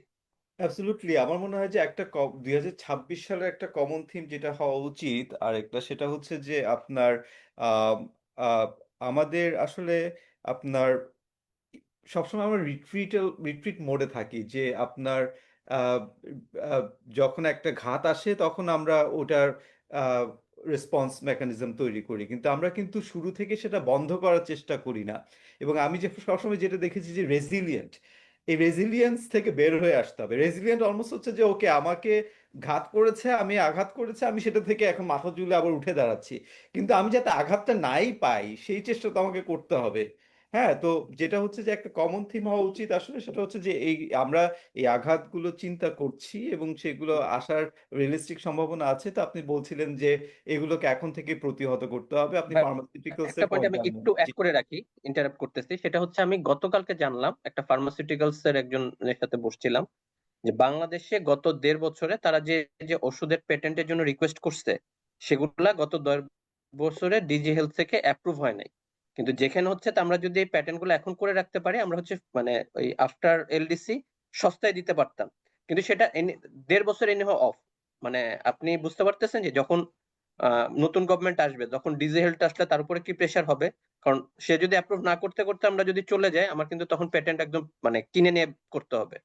অ্যাবসলিউটলি। আমার মনে হয় যে একটা 2026 সালের একটা কমন থিম যেটা হওয়া উচিত, আর একটা সেটা হচ্ছে যে আপনার আম, আহ, আমাদের আসলে আপনার সবসময় আমরা রিট্রিট মোডে থাকি, যে আপনার আহ, আহ, যখন একটা ঘাত আসে তখন আমরা ওটার রেসপন্স মেকানিজম তৈরি করি, কিন্তু আমরা কিন্তু শুরু থেকে সেটা বন্ধ করার চেষ্টা করি না। এবং আমি যে সবসময় যেটা দেখেছি যে রেজিলিয়েন্ট এই রেজিলিয়েন্স থেকে বের হয়ে আসতে হবে। রেজিলিয়েন্ট অলমোস্ট হচ্ছে যে ওকে আমাকে ঘাত করেছে, আমি আঘাত করেছে, আমি সেটা থেকে এখন মাথা তুলে আবার উঠে দাঁড়াচ্ছি, কিন্তু আমি যাতে আঘাতটা নাই পাই সেই চেষ্টা তো আমাকে করতে হবে। হ্যাঁ, তো যেটা হচ্ছে যে একটা কমন থিম হওয়া উচিত আসলে সেটা হচ্ছে যে এই আমরা এই আঘাতগুলো চিন্তা করছি এবং সেগুলো আসার রিয়েলিস্টিক সম্ভাবনা আছে। তো আপনি বলছিলেন যে এগুলোকে এখন থেকে প্রতিহত করতে হবে। আপনি ভাই, ফার্মাসিউটিক্যালস একটা এর পয়েন্ট পয়েন্ট আমি আনলেন। একটু অ্যাড জি। করে রাখি, ইন্টারাপ্ট করতেছি। সেটা হচ্ছে আমি গতকালকে জানলাম, একটা ফার্মাসিউটিক্যালস এর একজনের সাথে বসছিলাম, যে বাংলাদেশে গত 1.5 বছরে তারা যে যে ওষুধের পেটেন্টের জন্য রিকোয়েস্ট করছে, সেগুলা গত 10 বছরে ডিজি হেলথ থেকে অ্যাপ্রুভ হয় নাই। কিন্তু যেখানে হচ্ছে তা আমরা যদি এই প্যাটেন্ট গুলো এখন করে রাখতে পারি, আমরা হচ্ছে মানে ওই আফটার এলডিসি সস্তায় দিতে পারতাম। কিন্তু সেটা 1.5 বছর এনে অফ, মানে আপনি বুঝতে পারতেছেন যে যখন নতুন গভর্নমেন্ট আসবে, তখন ডিজি হেলথ আসলে তার উপরে কি প্রেশার হবে। কারণ সে যদি অ্যাপ্রুভ না করতে করতে আমরা যদি চলে যাই, আমার কিন্তু তখন পেটেন্ট একদম মানে কিনে নিয়ে করতে হবে।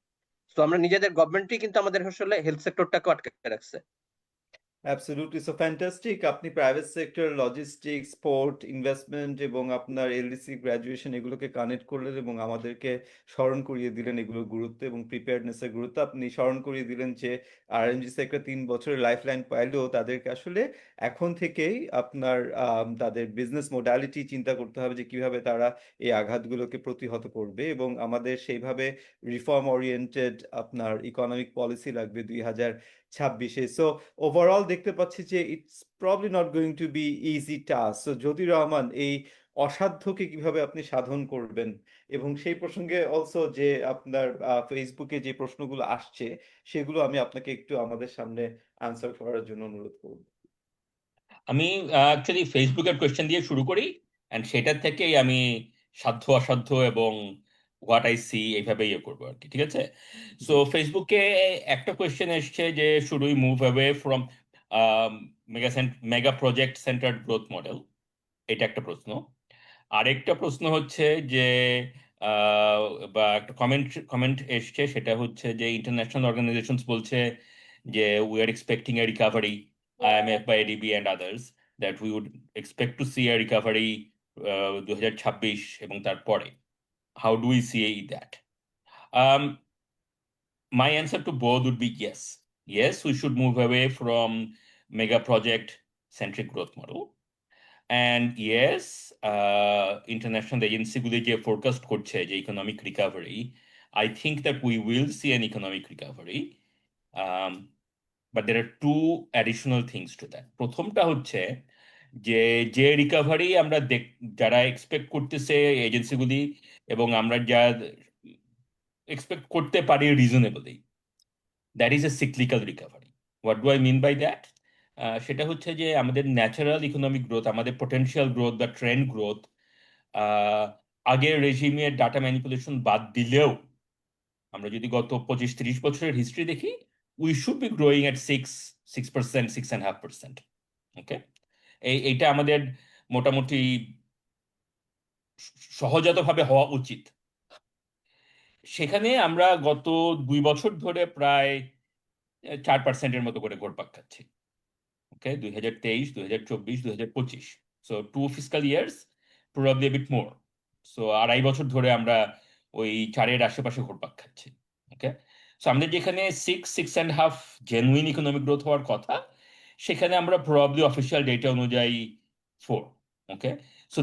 তো আমরা নিজেদের গভর্নমেন্টই কিন্তু আমাদের আসলে হেলথ সেক্টরটাকে আটকে রাখছে। Absolutely, so fantastic. আপনি private sector, logistics, port, investment এবং আপনার এলডিসি গ্র্যাজুয়েশন এগুলোকে কানেক্ট করলেন এবং আমাদেরকে স্মরণ করিয়ে দিলেন এগুলোর গুরুত্ব এবং প্রিপেয়ারনেসের গুরুত্ব। আপনি স্মরণ করিয়ে দিলেন যে আরএনজি সেক্টর 3 বছরের লাইফ লাইন পাইলেও তাদেরকে আসলে এখন থেকেই আপনার তাদের বিজনেস মোডালিটি চিন্তা করতে হবে যে কিভাবে তারা এই আঘাতগুলোকে প্রতিহত করবে, এবং আমাদের সেইভাবে রিফর্ম ওরিয়েন্টেড আপনার ইকোনমিক পলিসি লাগবে 2026-এ। সো ওভারঅল দেখতে পাচ্ছি যে it's probably not going to be easy task. So Jyoti Rahman, এই অসাধ্যকে কিভাবে আপনি সাধন করবেন, এবং সেই প্রসঙ্গে অলসো যে আপনার ফেসবুকে যে প্রশ্নগুলো আসছে সেগুলো আমি আপনাকে একটু আমাদের সামনে আনসার করার জন্য অনুরোধ করব। আমি অ্যাকচুয়ালি ফেসবুকের কোয়েশ্চেন দিয়ে শুরু করি, অ্যান্ড সেটার থেকেই আমি সাধ্য অসাধ্য এবং হোয়াট আই সি এইভাবে ইয়ে করবো আর কি, ঠিক আছে? সো জি। ফেসবুকে একটা কোয়েশ্চেন এসছে যে should we move away from mega project centred growth model, এটা একটা প্রশ্ন। আরেকটা প্রশ্ন হচ্ছে যে আহ, বা একটা কমেন্ট এসছে, সেটা হচ্ছে যে ইন্টারন্যাশনাল অর্গানাইজেশনস বলছে যে we are expecting A recovery, IMF বা ADB and others, that we would expect to see a recovery 2026 এবং তারপরে। How do we see that? Um, my answer to both would be yes. Yes, we should move away from mega project centric growth model. And yes, international এজেন্সিগুলি যে forecast করছে যে economic recovery, I think that we will see an economic recovery. Um, but there are two additional things to that. প্রথমটা হচ্ছে যে যে recovery আমরা যারা expect করতেছে এজেন্সিগুলি, এবং আমরা যা এক্সপেক্ট করতে পারি reasonably, that is a cyclical recovery. What do I mean by that? সেটা হচ্ছে যে আমাদের ন্যাচারাল ইকোনমিক গ্রোথ, আমাদের পটেনশিয়াল গ্রোথ বা ট্রেন্ড গ্রোথ, আগের রেজিমের ডাটা ম্যানিপুলেশন বাদ দিলেও আমরা যদি গত 25-30 বছরের হিস্ট্রি দেখি, উই শুড বি গ্রোয়িং এট 6%, 6.5%। ওকে, এইটা আমাদের মোটামুটি সহজাতভাবে হওয়া উচিত। সেখানে আমরা গত 2 বছর ধরে প্রায় 4%-এর মতো করে ঘুরপাক খাচ্ছি। Okay, 2023, 2024, 2025, so 2 fiscal years, probably a bit more. So 2.5 বছর ধরে আমরা ওই 4-এর আশেপাশে ঘুরপাক খাচ্ছি। ওকে, সো আমাদের যেখানে 6.5 জেনুইন ইকোনমিক গ্রোথ হওয়ার কথা, সেখানে আমরা প্রবাবলি অফিসিয়াল ডেটা অনুযায়ী 4। ওকে, সো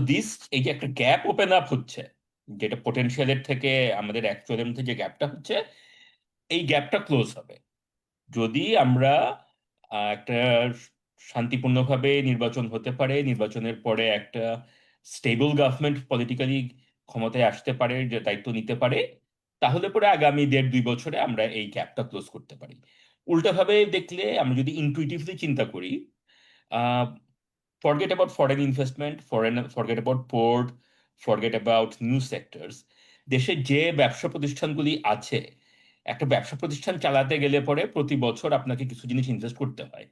এই যে একটা গ্যাপ ওপেন আপ হচ্ছে, যেটা পোটেনশিয়ালের থেকে আমাদের অ্যাকচুয়ালের মধ্যে যে গ্যাপটা হচ্ছে, এই গ্যাপটা ক্লোজ হবে যদি আমরা একটা শান্তিপূর্ণভাবে নির্বাচন হতে পারে, নির্বাচনের পরে একটা স্টেবল গভর্নমেন্ট পলিটিক্যালি ক্ষমতায় আসতে পারে, যে দায়িত্ব নিতে পারে, তাহলে পরে আগামী 1.5-2 বছরে আমরা এই গ্যাপটা ক্লোজ করতে পারি। উল্টাভাবে দেখলে, আমরা যদি ইনটুইটিভলি চিন্তা করি, forget about foreign investment, forget about port, forget about new sectors, দেশে যে ব্যবসা প্রতিষ্ঠানগুলি আছে, একটা ব্যবসা প্রতিষ্ঠান চালাতে গেলে পরে প্রতি বছর আপনাকে কিছু জিনিস ইনভেস্ট করতে হয়।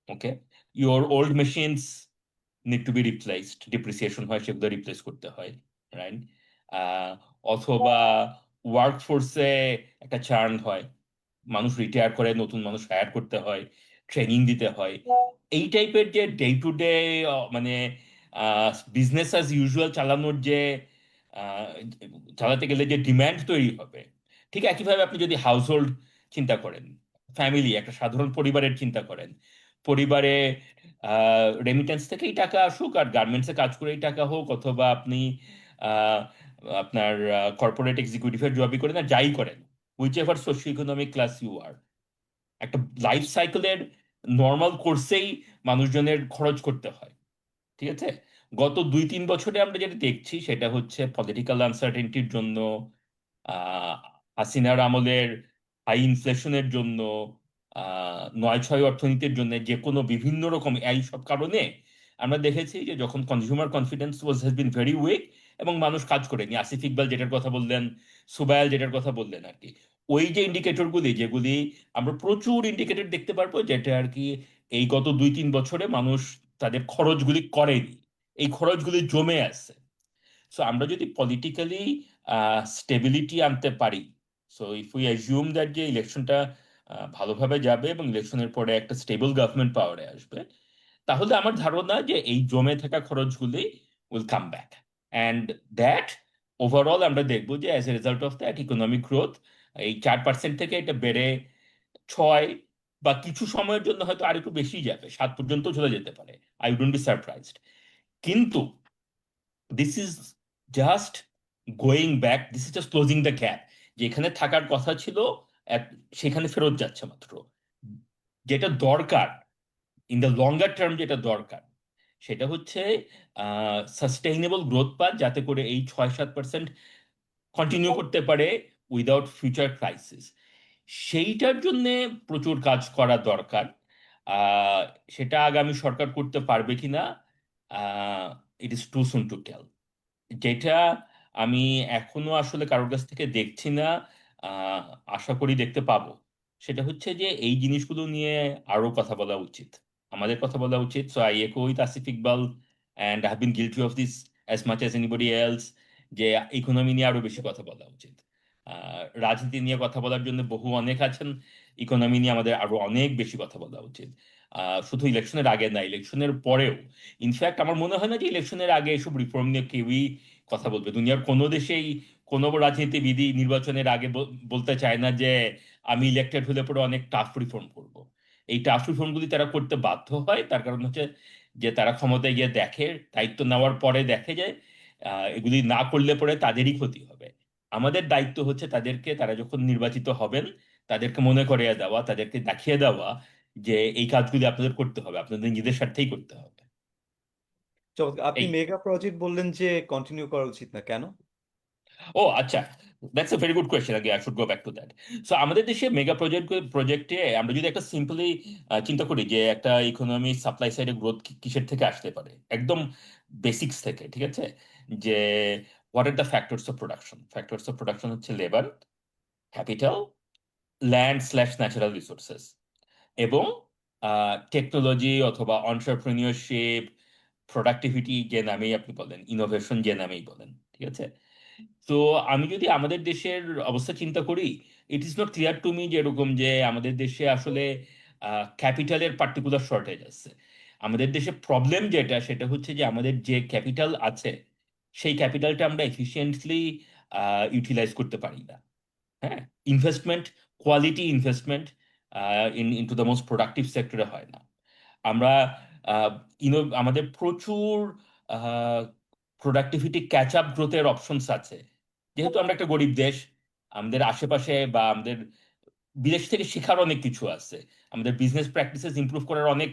Okay, your old machines need to be replaced, depreciation হয়, সেগুলো রিপ্লেস করতে হয়, রাইট? অথবা ওয়ার্ক ফোর্সে একটা চার্ন হয়, মানুষ রিটায়ার করে, নতুন মানুষ হায়ার করতে হয়, ট্রেনিং দিতে হয়। এই টাইপের যে ডে টু ডে মানে বিজনেস অ্যাজ ইউজুয়াল চালানোর যে চালাতে গেলে যে ডিম্যান্ড তৈরি হবে, ঠিক একইভাবে আপনি যদি হাউস হোল্ড চিন্তা করেন, ফ্যামিলি, একটা সাধারণ পরিবারের চিন্তা করেন, পরিবারে রেমিটেন্স থেকেই টাকা আসুক আর গার্মেন্টসে কাজ করেই টাকা হোক, অথবা আপনি আহ, আপনার কর্পোরেট এক্সিকিউটিভের জবই করেন আর যাই করেন, whichever socio economic class you are, একটা লাইফ সাইকেলের নর্মাল কোর্সেই মানুষজনের খরচ করতে হয়। ঠিক আছে, গত 2-3 বছরে আমরা যেটা দেখছি সেটা হচ্ছে পলিটিক্যাল আনসার্টেনটির জন্য, আহ, হাসিনার আমলের হাই ইনফ্লেশনের জন্য, 9/6 অর্থনীতির জন্য, যে কোনো বিভিন্ন রকম এই সব কারণে আমরা দেখেছি যে যখন consumer confidence has been very weak এবং মানুষ কাজ করেনি, আসিফ ইকবাল যেটার কথা বললেন, সুবাইল যেটার কথা বললেন আর কি, ওই যে ইন্ডিকেটরগুলি, যেগুলি আমরা প্রচুর ইন্ডিকেটর দেখতে পারবো যেটা আর কি এই গত 2-3 বছরে মানুষ তাদের খরচগুলি করেনি, এই খরচগুলি জমে আছে। সো আমরা যদি পলিটিক্যালি স্টেবিলিটি আনতে পারি, so if we assume that যে ইলেকশনটা ভালোভাবে যাবে এবং ইলেকশনের পরে একটা স্টেবল গভর্নমেন্ট পাওয়ারে আসবে, তাহলে আমার ধারণা যে এই জমে থাকা খরচগুলি will come back, and that overall আমরা দেখবো যে as a result of that economic growth এই 4% থেকে এটা বেড়ে 6 বা কিছু সময়ের জন্য হয়তো আর একটু বেশি যাবে, 7 পর্যন্ত চলে যেতে পারে। I wouldn't be surprised. কিন্তু this is just going back, this is just closing the gap. যেখানে থাকার কথা ছিল সেখানে ফেরত যাচ্ছে মাত্র। যেটা দরকার ইন দ্য লঙ্গার টার্ম, যেটা দরকার সেটা হচ্ছে সাস্টেইনেবল গ্রোথ পাথ, যাতে করে এই 6-7% কন্টিনিউ করতে পারে উইদাউট ফিউচার ক্রাইসিস। সেইটার জন্য প্রচুর কাজ করা দরকার। আহ, সেটা আগামী সরকার করতে পারবে কিনা, it is too soon to tell. যেটা আমি এখনো আসলে কারোর কাছ থেকে দেখছি না, আহ, আশা করি দেখতে পাবো, সেটা হচ্ছে যে এই জিনিসগুলো নিয়ে আরো কথা বলা উচিত, আমাদের কথা বলা উচিত। সো আই একো with Asif Iqbal, and I have been guilty of this as much as anybody else, যে ইকোনমি নিয়ে আরো বেশি কথা বলা উচিত। রাজনীতি নিয়ে কথা বলার জন্য বহু অনেক আছেন, ইকোনমি নিয়ে আমাদের আরো অনেক বেশি কথা বলা উচিত। শুধু ইলেকশনের আগে না, ইলেকশনের পরেও। ইনফ্যাক্ট আমার মনে হয় না যে ইলেকশনের আগে এসব রিফর্ম নিয়ে কেউই কথা বলবে। দুনিয়ার কোনো দেশেই কোনো রাজনীতিবিদই নির্বাচনের আগে বলতে চায় না যে আমি ইলেক্টেড হলে পরে অনেক টাফ রিফর্ম করব। এই টাফ রিফর্মগুলি তারা করতে বাধ্য হয়, তার কারণ হচ্ছে যে তারা ক্ষমতায় গিয়ে দেখে, দায়িত্ব নেওয়ার পরে দেখে যে এগুলি না করলে পরে তাদেরই ক্ষতি হবে। আমাদের দায়িত্ব হচ্ছে তাদেরকে, তারা যখন নির্বাচিত হবেন তাদেরকে মনে করিয়ে দেওয়া, তাদেরকে দেখিয়ে দেওয়া যে এই কাজগুলি আপনাদের করতে হবে, আপনাদের নিজেদের স্বার্থেই করতে হবে। চমৎকার। আপনি এই, মেগা প্রজেক্ট বললেন যে কন্টিনিউ করা উচিত না, কেন? ও আচ্ছা, that's a very good question, আগে I should go back to that. So আমাদের দেশে মেগা প্রজেক্টে আমরা যদি একটা সিম্পলি চিন্তা করি যে একটা ইকোনমি সাপ্লাই সাইডে গ্রোথ কিসের থেকে আসতে পারে, একদম বেসিক্স থেকে, ঠিক আছে, যে what are the factors of production. Factors of production হচ্ছে labour, capital, land slash natural resources, এবং টেকনোলজি অথবা অন্টারপ্রেনিয়রশিপ, প্রোডাক্টিভিটি যে নামেই আপনি বলেন, ইনোভেশন যে নামেই বলেন, ঠিক আছে। তো আমি যদি আমাদের দেশের অবস্থা চিন্তা করি, it is not clear to me যে এরকম যে আমাদের দেশে আসলে ক্যাপিটালের পার্টিকুলার শর্টেজ আছে। আমাদের দেশে প্রবলেম যেটা, সেটা হচ্ছে যে আমাদের যে ক্যাপিটাল আছে সেই ক্যাপিটালটা আমরা এফিসিয়েন্টলি ইউটিলাইজ করতে পারি না। হ্যাঁ, investment, quality investment into the most productive সেক্টরে হয় না। আমরা আমাদের প্রচুর প্রোডাক্টিভিটি ক্যাচ আপ গ্রোথের অপশনস আছে, যেহেতু আমরা একটা গরিব দেশ। আমাদের আশেপাশে বা আমাদের বিদেশ থেকে শেখার অনেক কিছু আছে, আমাদের বিজনেস প্র্যাকটিসেস ইমপ্রুভ করার অনেক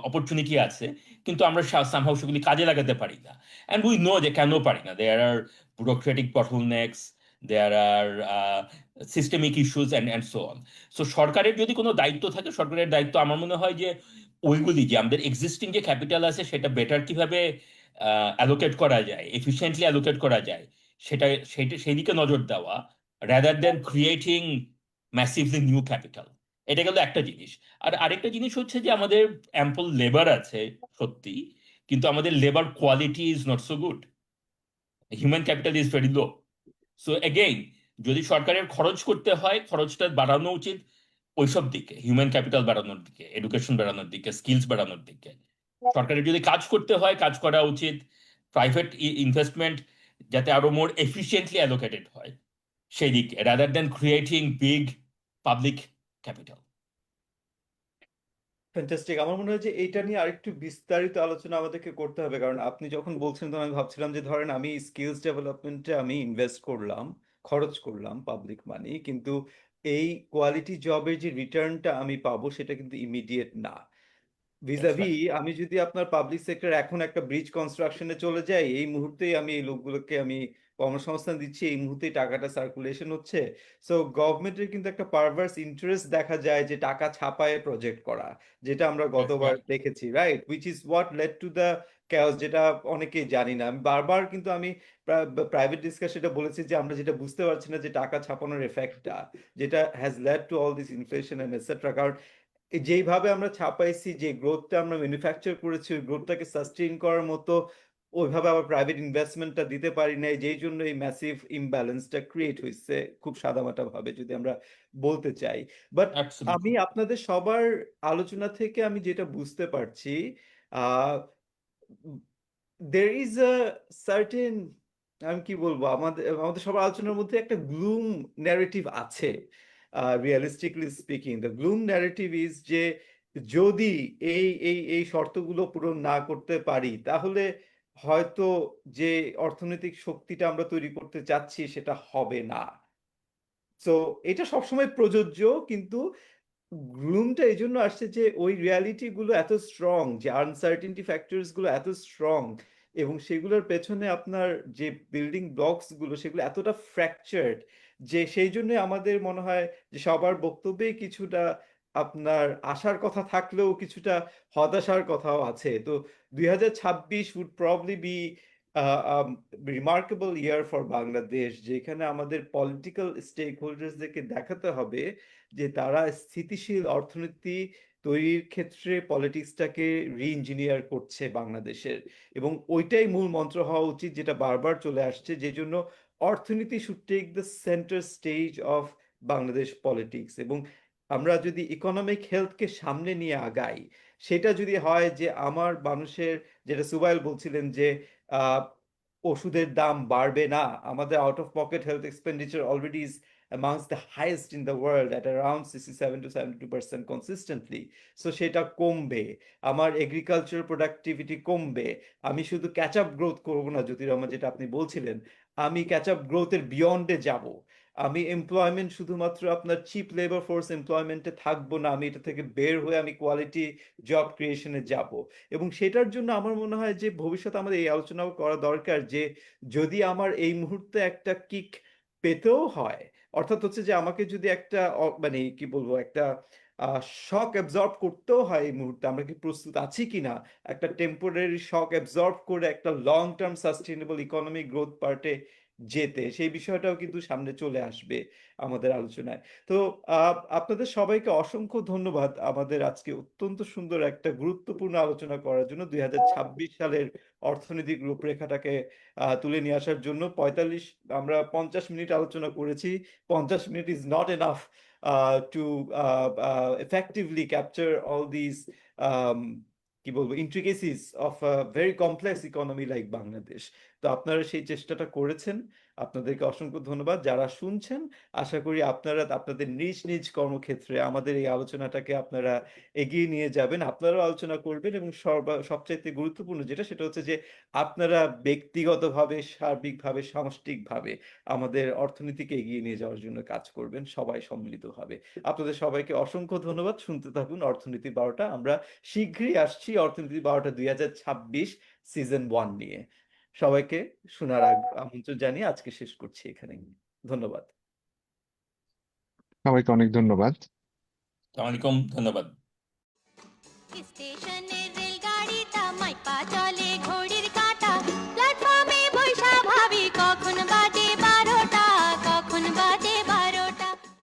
অপরচুনিটি আছে, কিন্তু আমরা সামহাউ সেগুলি কাজে লাগাতে পারি না। অ্যান্ড উই নো যে কেন পারি না। There are bureaucratic bottlenecks, there are systemic issues and so on. So সরকারের যদি কোনো দায়িত্ব থাকে, সরকারের দায়িত্ব আমার মনে হয় যে ওইগুলি, যে আমাদের এক্সিস্টিং যে ক্যাপিটাল আছে সেটা বেটার কিভাবে অ্যালোকেট করা যায়, এফিসিয়েন্টলি অ্যালোকেট করা যায়, সেই দিকে নজর দেওয়া, rather than creating massively new capital. এটা গেল একটা জিনিস। আর আরেকটা জিনিস হচ্ছে যে আমাদের অ্যাম্পল লেবার আছে সত্যি, কিন্তু আমাদের labour quality is not so good, human capital is very low. So again, যদি সরকারের খরচ করতে হয়, খরচটা বাড়ানো উচিত ওইসব দিকে, হিউম্যান ক্যাপিটাল বাড়ানোর দিকে, এডুকেশন বাড়ানোর দিকে, স্কিলস বাড়ানোর দিকে। সরকারের যদি কাজ করতে হয়, কাজ করা উচিত প্রাইভেট ইনভেস্টমেন্ট যাতে আরো মোর এফিসিয়েন্টলি অ্যালোকেটেড হয়, সেই দিকে rather than creating big public capital. Fantastic. আমার মনে হয় যে এইটা নিয়ে আরেকটু বিস্তারিত আলোচনা আমাদেরকে করতে হবে, কারণ আপনি যখন বলছেন তখন আমি ভাবছিলাম যে ধরেন আমি স্কিলস ডেভেলপমেন্টে আমি ইনভেস্ট করলাম, খরচ করলাম পাবলিক মানি, কিন্তু এই কোয়ালিটি জবের যে রিটার্নটা আমি পাবো সেটা কিন্তু ইমিডিয়েট না। ভিজাভি আমি যদি আপনার পাবলিক সেক্টর এখন একটা ব্রিজ কনস্ট্রাকশনে চলে যাই, এই মুহূর্তেই আমি এই লোকগুলোকে আমি কর্মসংস্থান দিচ্ছি, এই মুহূর্তেই টাকাটা সার্কুলেশন হচ্ছে। সো গভর্নমেন্টের কিন্তু একটা পারভার্স ইন্টারেস্ট দেখা যায় যে টাকা ছাপায় প্রজেক্ট করা, যেটা আমরা গতবার দেখেছি, right, which is what led to the chaos, যেটা অনেকেই জানি না। আমি বারবার কিন্তু আমি প্রাইভেট ডিসকাশনে বলেছি যে আমরা যেটা বুঝতে পারছি না যে টাকা ছাপানোর এফেক্টটা, যেটা has led to all this inflation and etcetera. কারণ যেইভাবে আমরা ছাপাইছি, যে গ্রোথটা আমরা ম্যানুফ্যাকচার করেছি, ওই গ্রোথটাকে সাস্টেইন করার মতো ওইভাবে আবার প্রাইভেট ইনভেস্টমেন্টটা দিতে পারি নাই, যেই জন্য এই ম্যাসিভ ইমব্যালেন্সটা ক্রিয়েট হয়েছে, খুব সাদামাটা ভাবে যদি আমরা বলতে চাই। বাট আমি আপনাদের সবার আলোচনা থেকে আমি যেটা বুঝতে পারছি, আহ there is a certain, আমি কি বলবো, আমাদের আমাদের সবার আলোচনার মধ্যে একটা গ্লুম ন্যারেটিভ আছে। Realistically speaking, the gloom narrative is যে যদি এই শর্তগুলো পূরণ না করতে পারি, তাহলে হয়তো যে অর্থনৈতিক শক্তিটা আমরা তৈরি করতে চাচ্ছি সেটা হবে না। সো এটা সবসময় প্রযোজ্য, কিন্তু গ্লুমটা এই জন্য আসছে যে ওই রিয়ালিটি গুলো এত স্ট্রং, যে আনসার্টিনিটি ফ্যাক্টরস গুলো এত স্ট্রং, এবং সেগুলোর পেছনে আপনার যে বিল্ডিং ব্লকস গুলো সেগুলো এতটা ফ্র্যাকচার্ড, যে সেই জন্য আমাদের মনে হয় যে সবার বক্তব্যে কিছুটা আপনার আশার কথা থাকলেও কিছুটা হতাশার কথাও আছে। তো 2026 would probably be remarkable year for Bangladesh, যেখানে আমাদের পলিটিক্যাল স্টেক হোল্ডার্সদেরকে দেখাতে হবে যে তারা স্থিতিশীল অর্থনীতি তৈরির ক্ষেত্রে পলিটিক্সটাকে রি-ইঞ্জিনিয়ার করছে বাংলাদেশের, এবং ওইটাই মূল মন্ত্র হওয়া উচিত, যেটা বারবার চলে আসছে, যে জন্য অর্থনীতি should take the centre stage of Bangladesh politics. এবং আমরা যদি ইকোনমিক হেলথকে সামনে নিয়ে আগাই, সেটা যদি হয় যে আমার মানুষের, যেটা সুবাইল বলছিলেন যে আহ ওষুধের দাম বাড়বে না, আমাদের out of pocket health expenditure already is amongst the highest in the world at around 67 to 72% consistently. So সেটা কমবে, আমার এগ্রিকালচার প্রোডাক্টিভিটি কমবে, আমি শুধু ক্যাচ আপ গ্রোথ করবো না, জ্যোতির রহমান, যেটা আপনি বলছিলেন, আমি ক্যাচ আপ গ্রোথের বিয়ন্ডে যাব। আমি এমপ্লয়মেন্ট শুধুমাত্র আপনার চিপ লেবার ফোর্স এমপ্লয়মেন্টে থাকবো না, আমি এটা থেকে বের হয়ে আমি কোয়ালিটি জব ক্রিয়েশনে যাব। এবং সেটার জন্য আমার মনে হয় যে ভবিষ্যতে আমাদের এই আলোচনাও করা দরকার, যে যদি আমার এই মুহূর্তে একটা কিক পেতেও হয়, অর্থাৎ হচ্ছে যে আমাকে যদি একটা মানে কি বলবো, একটা শক অ্যাবজর্ব করতেও হয় এই মুহূর্তে, আমরা কি প্রস্তুত আছি কিনা একটা টেম্পোরারি শক অ্যাবজর্ব করে একটা long term sustainable economic growth পার্টে যেতে, সেই বিষয়টাও কিন্তু সামনে চলে আসবে আমাদের আলোচনায়। তো আপনাদের সবাইকে অসংখ্য ধন্যবাদ আমাদের আজকে অত্যন্ত সুন্দর একটা গুরুত্বপূর্ণ আলোচনা করার জন্য, 2026 সালের অর্থনৈতিক রূপরেখাটাকে তুলে নিয়ে আসার জন্য। আমরা 50 মিনিট আলোচনা করেছি। 50 minute is not enough to effectively capture all these কি বলবো intricacies of a very complex economy like Bangladesh. তো আপনারা সেই চেষ্টাটা করেছেন, আপনাদেরকে অসংখ্য ধন্যবাদ। যারা শুনছেন, আশা করি আপনারা আপনাদের নিজ নিজ কর্মক্ষেত্রে আমাদের এই আলোচনাটাকে আপনারা এগিয়ে নিয়ে যাবেন, আপনারাও আলোচনা করবেন, এবং সবচাইতে গুরুত্বপূর্ণ যেটা, সেটা হচ্ছে যে আপনারা ব্যক্তিগতভাবে, সার্বিকভাবে, সামষ্টিকভাবে আমাদের অর্থনীতিকে এগিয়ে নিয়ে যাওয়ার জন্য কাজ করবেন, সবাই সম্মিলিতভাবে। আপনাদের সবাইকে অসংখ্য ধন্যবাদ। শুনতে থাকুন অর্থনীতি 12টা। আমরা শীঘ্রই আসছি অর্থনীতি 12টা 2026 সিজন 1 নিয়ে। সবাইকে শোনার আমন্ত্রণ জানিয়ে আজকে শেষ করছি এখানে। ধন্যবাদ সবাইকে, অনেক ধন্যবাদ। আসসালামু আলাইকুম, ধন্যবাদ। স্টেশনের রেলগাড়িটা মাইপা চলে